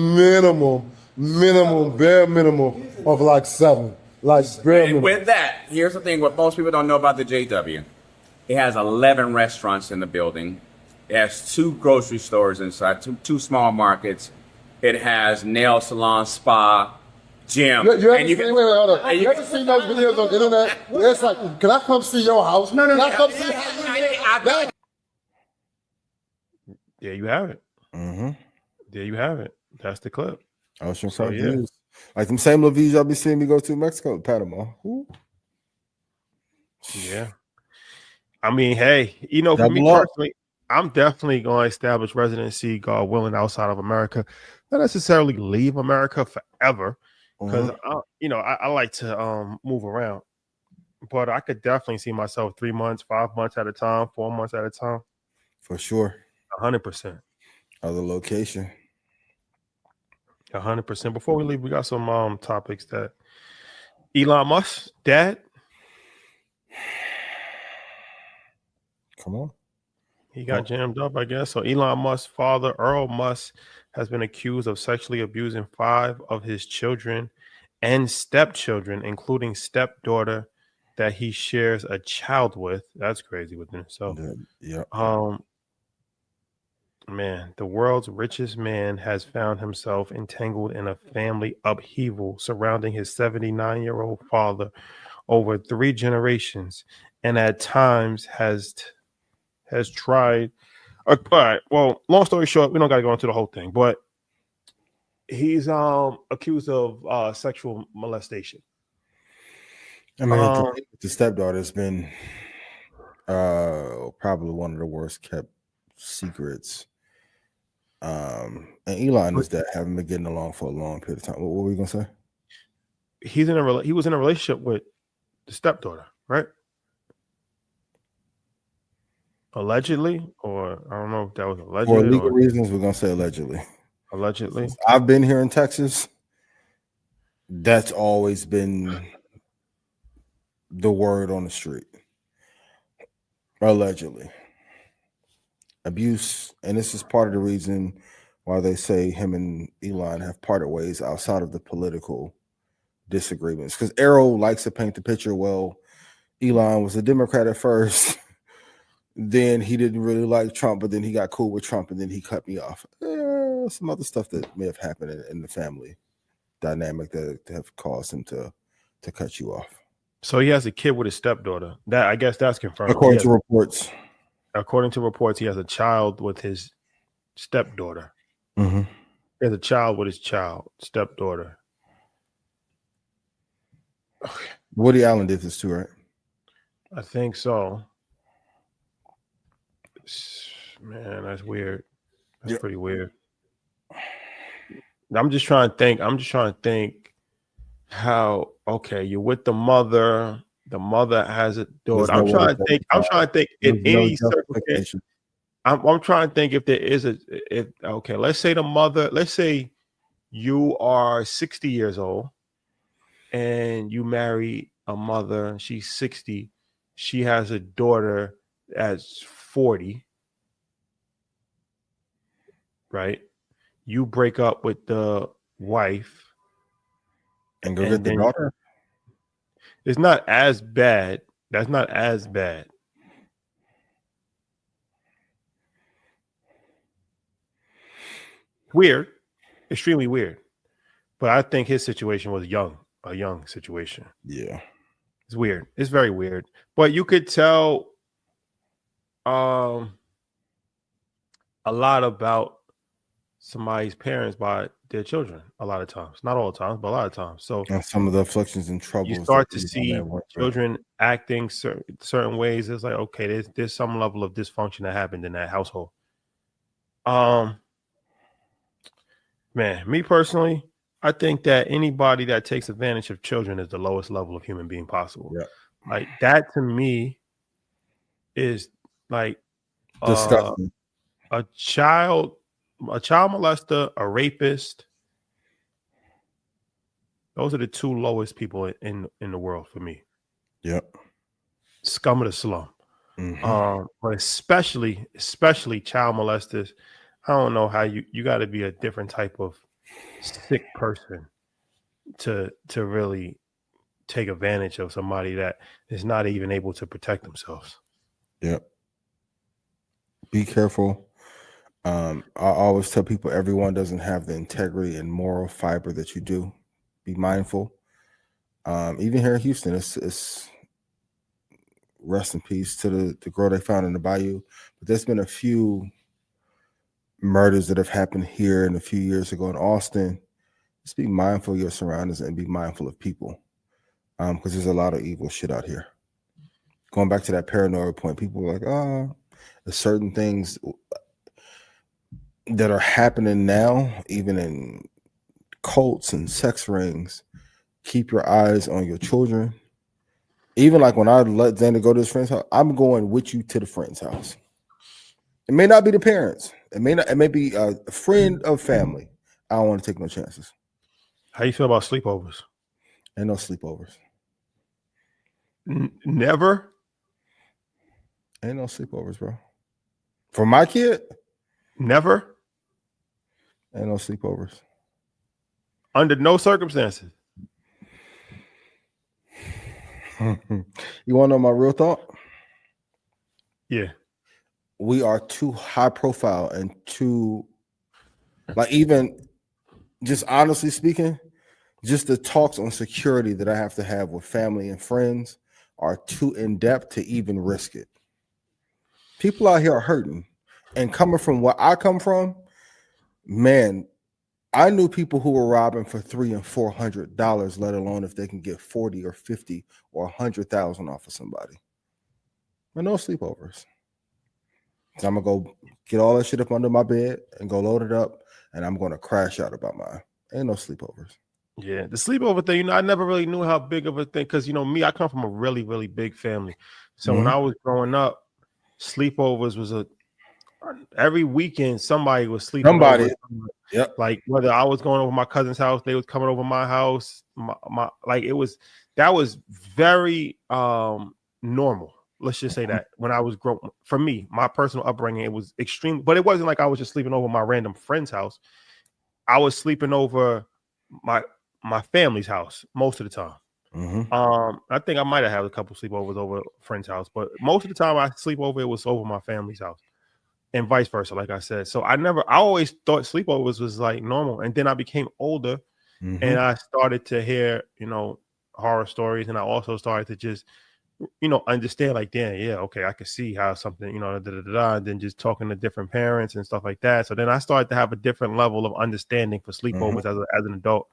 bare minimum of like 7. Like bare minimum. With that, here's the thing: what most people don't know about the JW, it has 11 restaurants in the building. It has 2 grocery stores inside, two small markets. It has nail salon, spa, gym. You ever seen those videos on the internet? It's like, can I come see your house? No. Can I come see how you live? There you have it. Mm-hmm. There you have it. That's the clip. Oceanfront views. Like them same little views y'all be seeing me go to Mexico, Panama. Ooh. Yeah. I mean, hey, you know, for me personally, I'm definitely going to establish residency, God willing, outside of America. Not necessarily leave America forever, because I like to move around. But I could definitely see myself 3 months, 5 months at a time, 4 months at a time. For sure. 100%. Other location. 100%. Before we leave, we got some topics that Elon Musk, dad. Come on. He got jammed up, I guess. So Elon Musk's father, Errol Musk, has been accused of sexually abusing 5 of his children and stepchildren, including stepdaughter that he shares a child with. That's crazy within itself. Yeah. Man, the world's richest man has found himself entangled in a family upheaval surrounding his 79-year-old father over 3 generations, and at times has tried. All right. Well, long story short, we don't got to go into the whole thing, but he's accused of sexual molestation. I mean, the stepdaughter has been probably one of the worst kept secrets. And Elon and his dad haven't been getting along for a long period of time. What were we gonna say? He was in a relationship with the stepdaughter, right? Allegedly, or I don't know if that was alleged. For legal reasons, we're gonna say allegedly. Allegedly. Since I've been here in Texas, that's always been the word on the street. Allegedly. Abuse, and this is part of the reason why they say him and Elon have parted ways outside of the political disagreements. Because Errol likes to paint the picture, well, Elon was a Democrat at first, then he didn't really like Trump, but then he got cool with Trump, and then he cut me off. Some other stuff that may have happened in the family dynamic that have caused him to cut you off. So he has a kid with his stepdaughter. That I guess that's confirmed. According to reports. According to reports, he has a child with his stepdaughter. Mm-hmm. He has a child with his stepdaughter. Woody Allen did this too, right? I think so. Man, that's weird. That's pretty weird. I'm just trying to think how, okay, you're with the mother. The mother has a daughter. I'm trying to think in any circumstance. I'm trying to think if there is okay, let's say you are 60 years old and you marry a mother, she's 60, she has a daughter that's 40, right? You break up with the wife and go get the daughter. It's not as bad. That's not as bad. Weird, extremely weird. But I think his situation was a young situation. Yeah. It's weird. It's very weird. But you could tell a lot about somebody's parents by their children a lot of times. Not all the times, but a lot of times. So and some of the afflictions and troubles. You start to see children acting certain ways. It's like, okay, there's some level of dysfunction that happened in that household. Man, me personally, I think that anybody that takes advantage of children is the lowest level of human being possible. Yeah. Like that to me is like disgusting. A child molester, a rapist. Those are the two lowest people in the world for me. Yep. Scum of the slum. Mm-hmm. But especially child molesters. I don't know how you got to be a different type of sick person to really take advantage of somebody that is not even able to protect themselves. Yep. Be careful. I always tell people everyone doesn't have the integrity and moral fiber that you do. Be mindful. Even here in Houston, it's rest in peace to the girl they found in the bayou. But there's been a few murders that have happened here and a few years ago in Austin. Just be mindful of your surroundings and be mindful of people, because there's a lot of evil shit out here. Going back to that paranoia point, people are like, there's certain things that are happening now, even in cults and sex rings. Keep your eyes on your children. Even like when I let Xander go to his friend's house, I'm going with you to the friend's house. It may not be the parents. It may be a friend of family. I don't want to take no chances. How you feel about sleepovers? Ain't no sleepovers. Never? Ain't no sleepovers, bro. For my kid? Never? Ain't no sleepovers. Under no circumstances. You want to know my real thought? Yeah. We are too high profile and too, like, even just honestly speaking, just the talks on security that I have to have with family and friends are too in depth to even risk it. People out here are hurting, and coming from where I come from, man, I knew people who were robbing for $300 and $400, let alone if they can get 40 or 50 or 100,000 off of somebody. But no sleepovers. So I'm gonna go get all that shit up under my bed and go load it up, and I'm gonna crash out about mine. Ain't no sleepovers. Yeah, the sleepover thing, I never really knew how big of a thing, because me, I come from a really, really big family. So when I was growing up, sleepovers was every weekend somebody was sleeping. Somebody, yep. Like whether I was going over my cousin's house, they was coming over my house. That was very normal. Let's just say that when I was growing, for me, my personal upbringing, it was extreme, but it wasn't like I was just sleeping over my random friend's house. I was sleeping over my family's house most of the time. Mm-hmm. I think I might have had a couple sleepovers over a friend's house, but most of the time I sleep over, it was over my family's house, and vice versa. Like I said, so I always thought sleepovers was like normal, and then I became older, and I started to hear, horror stories, and I also started to just, understand like, damn, yeah, okay, I could see how something, and then just talking to different parents and stuff like that. So then I started to have a different level of understanding for sleepovers as an adult.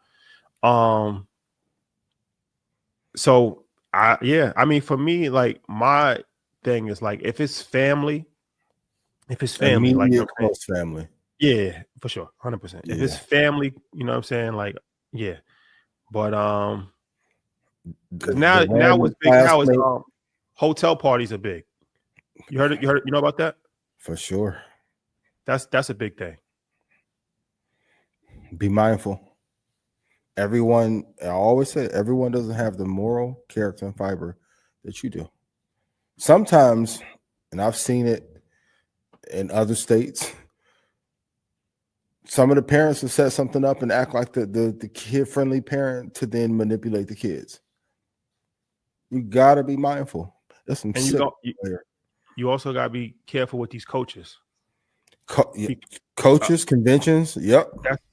So I mean, for me, like my thing is like if it's family, like close family. Yeah, for sure. 100%. If it's family, you know what I'm saying? Like, yeah. But because now what's big now is hotel parties are big. You heard it? You know about that? For sure. That's a big thing. Be mindful. Everyone, I always say, everyone doesn't have the moral character and fiber that you do. Sometimes, and I've seen it in other states, some of the parents will set something up and act like the kid-friendly parent to then manipulate the kids. You gotta be mindful. That's some sick. You also gotta be careful with these coaches. Coaches, conventions. Yep. That's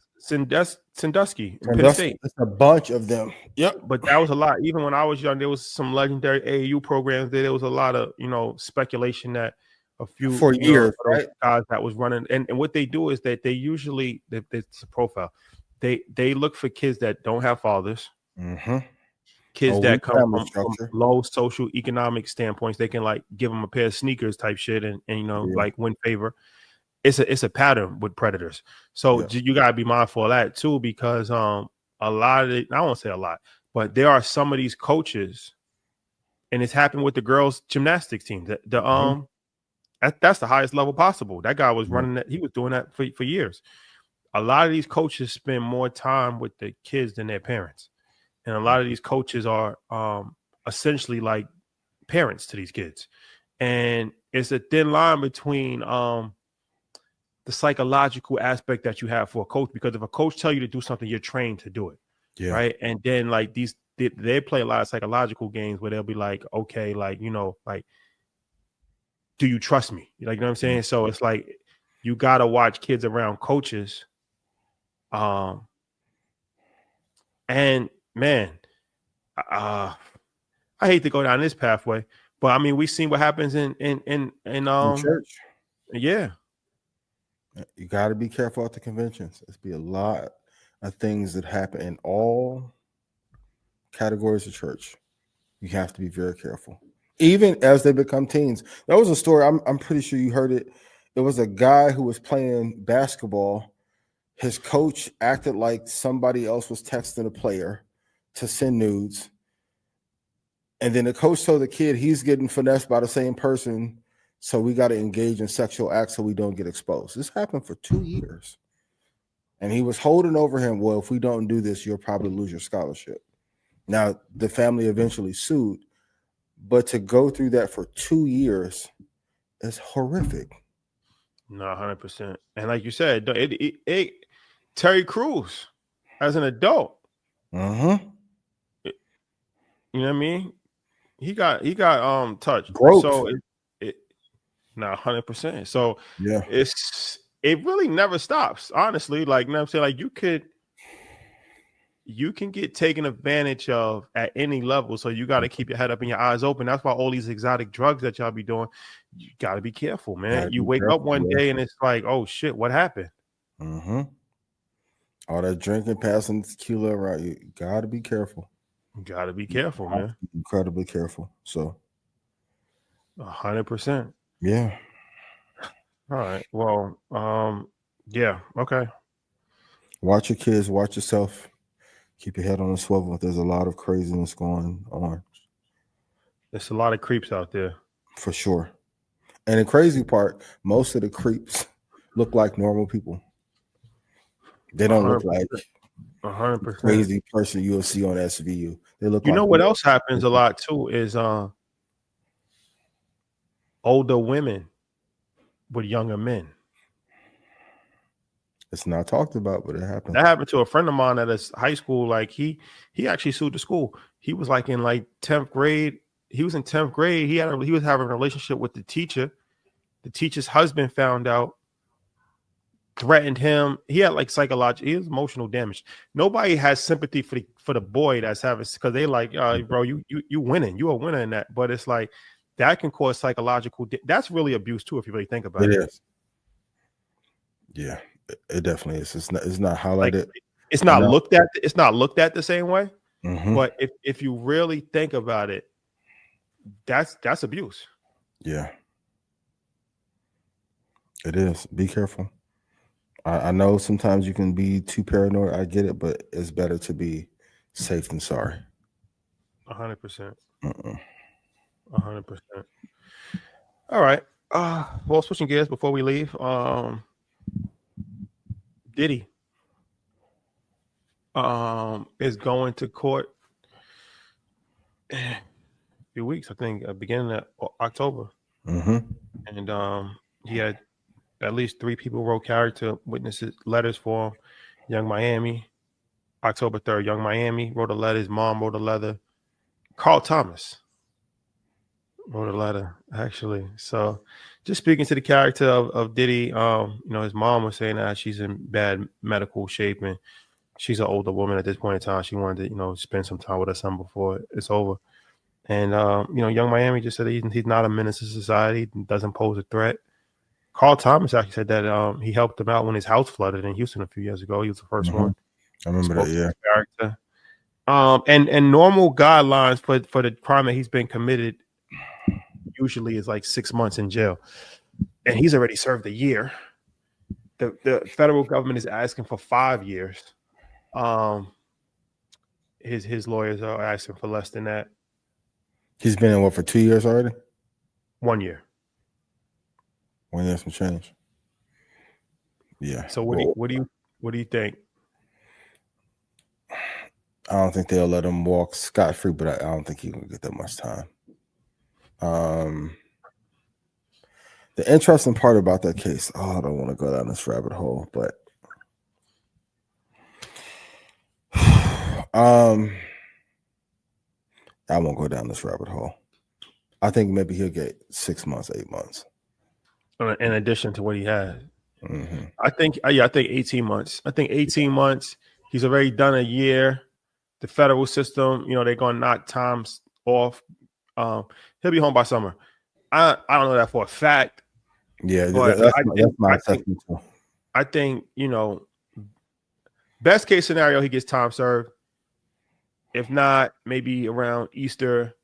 Sandusky in Penn State. It's a bunch of them. Yep. But that was a lot. Even when I was young, there was some legendary AAU programs. There was a lot of speculation that a few for years, right? Guys that was running, and what they do is that they usually it's a profile. They look for kids that don't have fathers, kids that come from low social economic standpoints. They can like give them a pair of sneakers type shit, and like win favor. It's a pattern with predators. So you gotta be mindful of that too, because a lot of it, I won't say a lot, but there are some of these coaches, and it's happened with the girls gymnastics team. That's the highest level possible. That guy was running that. He was doing that for years. A lot of these coaches spend more time with the kids than their parents. And a lot of these coaches are essentially like parents to these kids. And it's a thin line between the psychological aspect that you have for a coach, because if a coach tell you to do something, you're trained to do it. Yeah. Right. And then like they play a lot of psychological games where they'll be like, okay, like, like, do you trust me? Like, you know what I'm saying? So it's like you gotta watch kids around coaches. And man, I hate to go down this pathway, but I mean, we've seen what happens in church. Yeah. You got to be careful at the conventions. There's be a lot of things that happen in all categories of church. You have to be very careful, even as they become teens. There was a story, I'm pretty sure you heard it. It was a guy who was playing basketball. His coach acted like somebody else was texting a player to send nudes. And then the coach told the kid he's getting finessed by the same person, so we got to engage in sexual acts so we don't get exposed. This happened for 2 years. And he was holding over him, well, if we don't do this, you'll probably lose your scholarship. Now, the family eventually sued, but to go through that for 2 years is horrific. No, 100%. And like you said, Terry Crews, as an adult, you know what I mean? He got touched. Groped. So no, 100%. So yeah, it really never stops. Honestly, like, you know what I'm saying, like you can get taken advantage of at any level. So you got to keep your head up and your eyes open. That's why all these exotic drugs that y'all be doing, you got to be careful, man. You wake up one day and it's like, oh shit, what happened? All that drinking, passing tequila around, you got to be careful. You got to be careful, man. Incredibly careful. So 100%. Yeah. All right. Well, yeah. Okay. Watch your kids. Watch yourself. Keep your head on a swivel. There's a lot of craziness going on. There's a lot of creeps out there. For sure. And the crazy part, most of the creeps look like normal people. They don't 100%. Look like 100% crazy person you'll see on SVU. They look. You know what else happens a lot too is older women with younger men. It's not talked about, but it happened. That happened to a friend of mine at a high school. Like he actually sued the school. He was like in like 10th grade. He was in 10th grade. He was having a relationship with the teacher. The teacher's husband found out. threatened him. He had like psychological, he was emotional damage. Nobody has sympathy for the boy that's having, because they like, bro, you winning, you a winner in that. But it's like that can cause psychological. That's really abuse too, if you really think about it. It is. Yeah, it definitely is. It's not highlighted. Like, it's not looked at. It's not looked at the same way. But if you really think about it, that's abuse. Yeah, it is. Be careful. I know sometimes you can be too paranoid. I get it, but it's better to be safe than sorry. 100%. 100%. All right. Well, switching gears before we leave. Diddy is going to court in a few weeks, I think, beginning of October. And he had at least 3 people wrote character witnesses letters for him. Young Miami, October 3rd. Young Miami wrote a letter. His mom wrote a letter. Carl Thomas wrote a letter, actually. So just speaking to the character of Diddy, his mom was saying that she's in bad medical shape and she's an older woman at this point in time. She wanted to, spend some time with her son before it's over. And, Young Miami just said he's not a menace to society, doesn't pose a threat. Carl Thomas actually said that he helped him out when his house flooded in Houston a few years ago. He was the first one. I remember that, yeah. Character. And normal guidelines for the crime that he's been committed usually is like 6 months in jail. And he's already served a year. The federal government is asking for 5 years. His lawyers are asking for less than that. He's been in what, for 2 years already? 1 year. 1 year some change. Yeah. So what do you think? I don't think they'll let him walk scot-free, but I don't think he's gonna get that much time. The interesting part about that case, I don't want to go down this rabbit hole, but I won't go down this rabbit hole. I think maybe he'll get 6 months, 8 months. In addition to what he had. I think 18 months. I think 18 months. He's already done a year. The federal system, they're going to knock times off. He'll be home by summer. I don't know that for a fact. Yeah, that's my assessment too. I think, best case scenario, he gets time served. If not, maybe around Easter.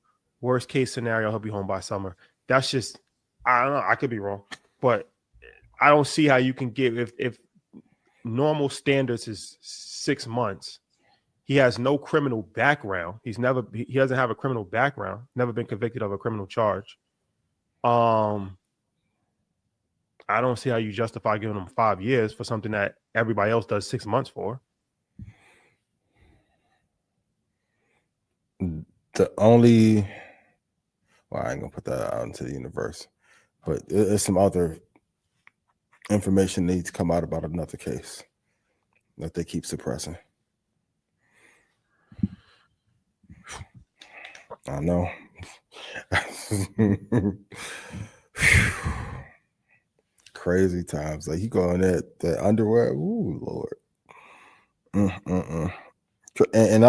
Worst case scenario, he'll be home by summer. That's just, I don't know. I could be wrong, but I don't see how you can give, if normal standards is 6 months. He has no criminal background. He doesn't have a criminal background. Never been convicted of a criminal charge. I don't see how you justify giving him 5 years for something that everybody else does 6 months for. I ain't gonna put that out into the universe, but there's some other information that needs to come out about another case that they keep suppressing. I know. Crazy times. Like, you go in that underwear. Ooh, Lord. And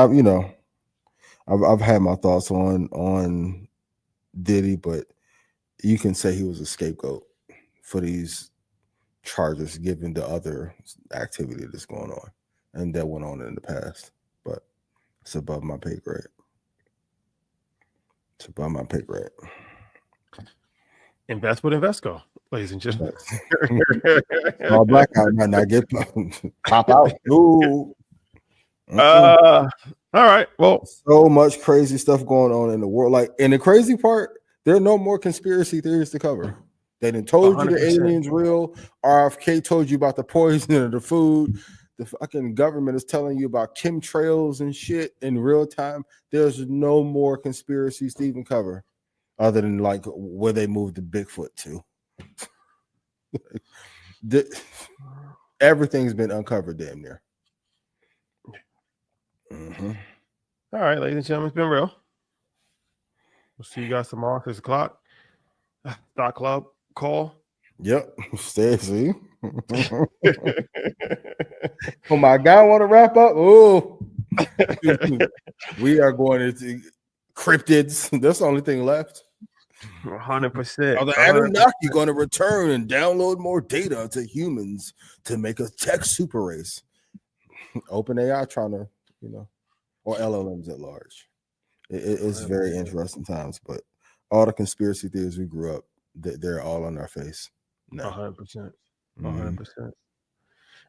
I've had my thoughts on Diddy, but you can say he was a scapegoat for these charges given the other activity that's going on and that went on in the past. But it's above my pay grade. It's above my pay grade. Invest with Invesco, ladies and gentlemen. All blackout might not get pop out. Ooh. All right. Well, so much crazy stuff going on in the world. Like, and the crazy part, there are no more conspiracy theories to cover. They done told 100%. You the aliens real. RFK told you about the poisoning of the food. The fucking government is telling you about chemtrails and shit in real time. There's no more conspiracies to even cover, other than like where they moved the Bigfoot to. Everything's been uncovered damn near. All right, ladies and gentlemen, it's been real. We'll see you guys tomorrow, 6 o'clock. Stock Club call. Yep. Stay. See. Oh my God, want to wrap up? Oh, we are going into cryptids. That's the only thing left. 100%. Are the Anunnaki going to return and download more data to humans to make a tech super race? OpenAI trying to, or LLMs at large. It's very interesting times, but all the conspiracy theories we grew up, they're all on our face. 100%. 100%. All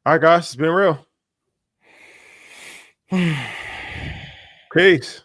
right, guys, it's been real. Peace.